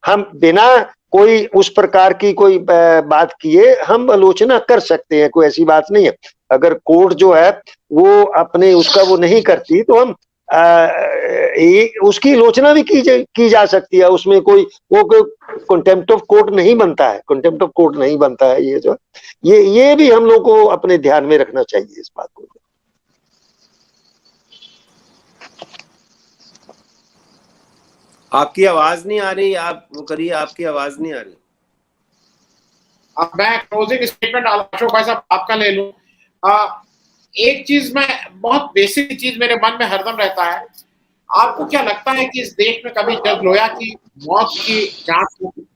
हम बिना कोई उस प्रकार की कोई बात किए हम आलोचना कर सकते हैं, कोई ऐसी बात नहीं है। अगर कोर्ट जो है वो अपने उसका वो नहीं करती तो हम उसकी आलोचना भी की जा सकती है। उसमें कोई कंटेम्प्ट ऑफ कोर्ट नहीं बनता है, कंटेम्प्ट ऑफ कोर्ट नहीं बनता है। ये भी हम लोग को अपने ध्यान में रखना चाहिए इस बात को। आपकी आवाज नहीं आ रही, आप वो करिए, आपकी आवाज नहीं आ रही। अब मैं क्लोजिंग स्टेटमेंट अशोक भाई साहब आपका ले लूं। एक चीज में, बहुत बेसिक चीज मेरे मन में हरदम रहता है, आपको क्या लगता है कि इस देश में कभी जज लोया की मौत की जांच होगी?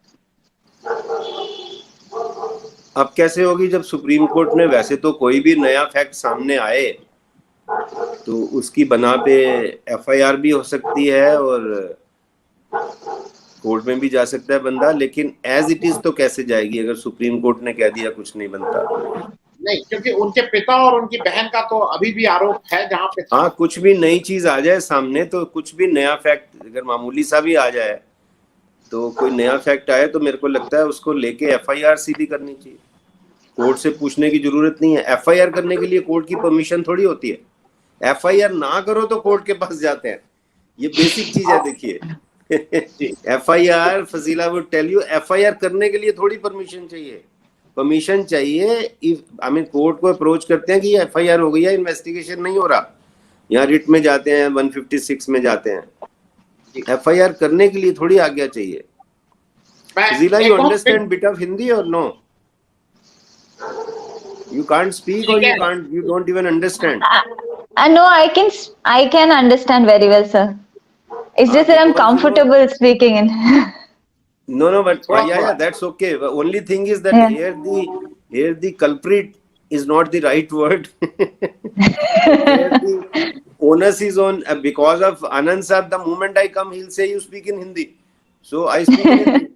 अब कैसे होगी जब सुप्रीम कोर्ट ने, वैसे तो कोई भी नया फैक्ट सामने आए तो उसकी बना पे एफआईआर भी हो सकती है और कोर्ट में भी जा सकता है बंदा, लेकिन एज इट इज तो कैसे जाएगी अगर सुप्रीम कोर्ट ने कह दिया कुछ नहीं बनता। नहीं, क्योंकि उनके पिता और उनकी बहन का तो अभी भी आरोप है जहां पे। हाँ, कुछ भी नई चीज आ जाए सामने, तो कुछ भी नया फैक्ट अगर मामूली सा भी आ जाए, तो कोई नया फैक्ट आए तो मेरे को लगता है उसको लेके एफआईआर सीधी करनी चाहिए। कोर्ट से पूछने की जरूरत नहीं है। एफआईआर करने के लिए कोर्ट की परमिशन थोड़ी होती है। एफआईआर ना करो तो कोर्ट के पास जाते हैं, ये बेसिक चीज है। देखिए FIR, Fazila would tell you, FIR करने के लिए थोड़ी परमिशन चाहिए। परमिशन चाहिए आई मीन कोर्ट को अप्रोच करते हैं कि एफआईआर हो गई है, इन्वेस्टिगेशन नहीं हो रहा, यहाँ रिट में जाते हैं, 156 में जाते हैं। एफआईआर करने के लिए थोड़ी आज्ञा चाहिए। Fazila, you understand bit of Hindi or no? You can't speak or you don't even understand? No, I can understand very well, sir. It's just that I'm comfortable speaking in. No, but yeah, that's okay. The only thing is that here the culprit is not the right word. Here the onus is on, because of Anand sir, the moment I come, he'll say you speak in Hindi. So I speak in Hindi.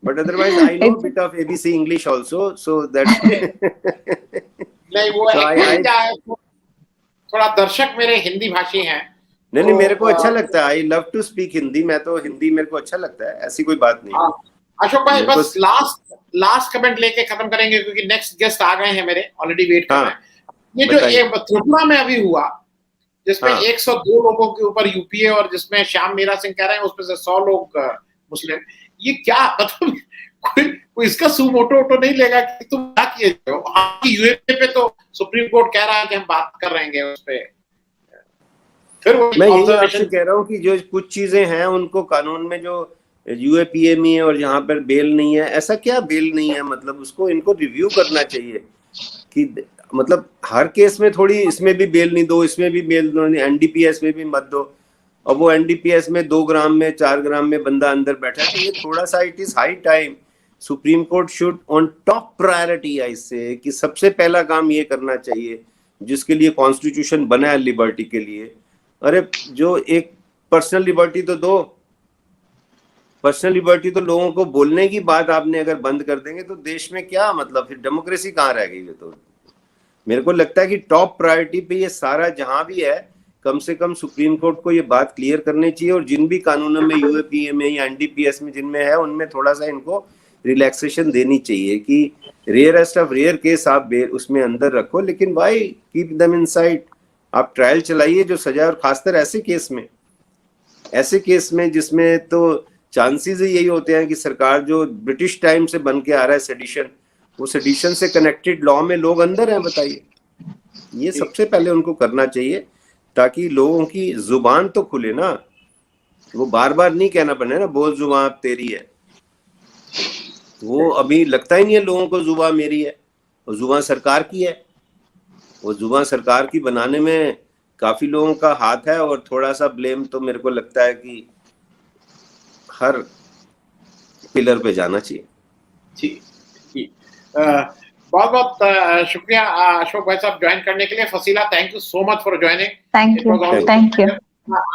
But otherwise, I know a bit of ABC English also. So that's. नहीं, वो so थोड़ा दर्शक मेरे हिंदी भाषी हैं। नहीं, मेरे को अच्छा लगता है। I love to speak Hindi. मैं तो हिंदी मेरे को अच्छा लगता है, ऐसी कोई बात नहीं। अशोक भाई, बस लास्ट कमेंट लेके खत्म करेंगे क्योंकि नेक्स्ट गेस्ट आ गए हैं मेरे, ऑलरेडी वेट कर रहे हैं। ये जो त्रिपुरा में अभी हुआ, जिसमें 102 लोगों के ऊपर यूपीए और जिसमें श्याम मीरा सिंह कह रहे हैं उसमें से 100 लोग मुस्लिम, ये क्या मतलब कोई इसका सुमोटो नहीं लेगा कि तुम क्या किए हो? यूएपी पे तो सुप्रीम कोर्ट कह रहा है कि हम बात कर रहे हैं उस पे। मैं यही आपसे कह रहा हूँ कि जो कुछ चीजें हैं उनको कानून में, जो यूएपीएमई है और जहाँ पर बेल नहीं है, ऐसा क्या बेल नहीं है, मतलब उसको इनको रिव्यू करना चाहिए कि मतलब हर केस में थोड़ी इसमें भी बेल नहीं दो, इसमें भी बेल दो, एनडीपीएस में भी मत दो। और वो एनडीपीएस में 2 ग्राम में 4 ग्राम में बंदा अंदर बैठा है, तो ये थोड़ा सा it is high time supreme court should on top priority है इससे कि सबसे पहला काम ये करना चाहिए जिसके लिए कॉन्स्टिट्यूशन बना है, लिबर्टी के लिए। अरे जो एक पर्सनल लिबर्टी तो दो, पर्सनल लिबर्टी तो लोगों को बोलने की बात आपने अगर बंद कर देंगे तो देश में क्या मतलब, फिर डेमोक्रेसी कहाँ रह गई? तो मेरे को लगता है कि टॉप प्रायोरिटी पे ये सारा जहां भी है, कम से कम सुप्रीम कोर्ट को ये बात क्लियर करनी चाहिए और जिन भी कानूनों में यूएपीए में या एनडीपीएस में जिनमें है उनमें थोड़ा सा इनको रिलैक्सेशन देनी चाहिए कि रेयरेस्ट ऑफ रेयर केस आप उसमें अंदर रखो, लेकिन वाई कीप देम इनसाइड। आप ट्रायल चलाइए जो सजा, और खासकर ऐसे केस में जिसमें तो चांसेस ही यही होते हैं कि सरकार जो ब्रिटिश टाइम से बन के आ रहा है सेडिशन, वो सेडिशन से कनेक्टेड लॉ में लोग अंदर हैं। बताइए, ये सबसे पहले उनको करना चाहिए ताकि लोगों की जुबान तो खुले ना, वो बार बार नहीं कहना पड़े ना बोल जुबान अब तेरी है। वो अभी लगता ही नहीं है लोगों को जुबान मेरी है, और जुबान सरकार की है। वो जुबान सरकार की बनाने में काफी लोगों का हाथ है, और थोड़ा सा ब्लेम तो मेरे को लगता है कि हर पिलर पे जाना चाहिए। ठीक। बहुत बहुत शुक्रिया अशोक भाई साहब ज्वाइन करने के लिए. Fasila, thank you so much for joining. Thank you. Thank you.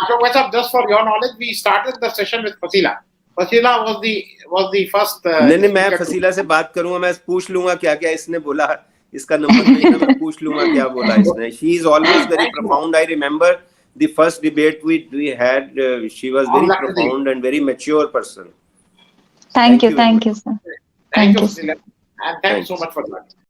Ashok bhai sahab, just for your knowledge, we started the session with Fasila. Fasila was the first. नहीं, मैं फसीला से बात करूंगा, मैं पूछ लूंगा क्या क्या इसने बोला, इसका नंबर भेजना, मैं पूछ लूंगा क्या बोला इसने. She is always very profound. I remember the first debate we had. She was very profound and very mature person. Thank you, sir. Thank you, Fasila, and thank you so much for that.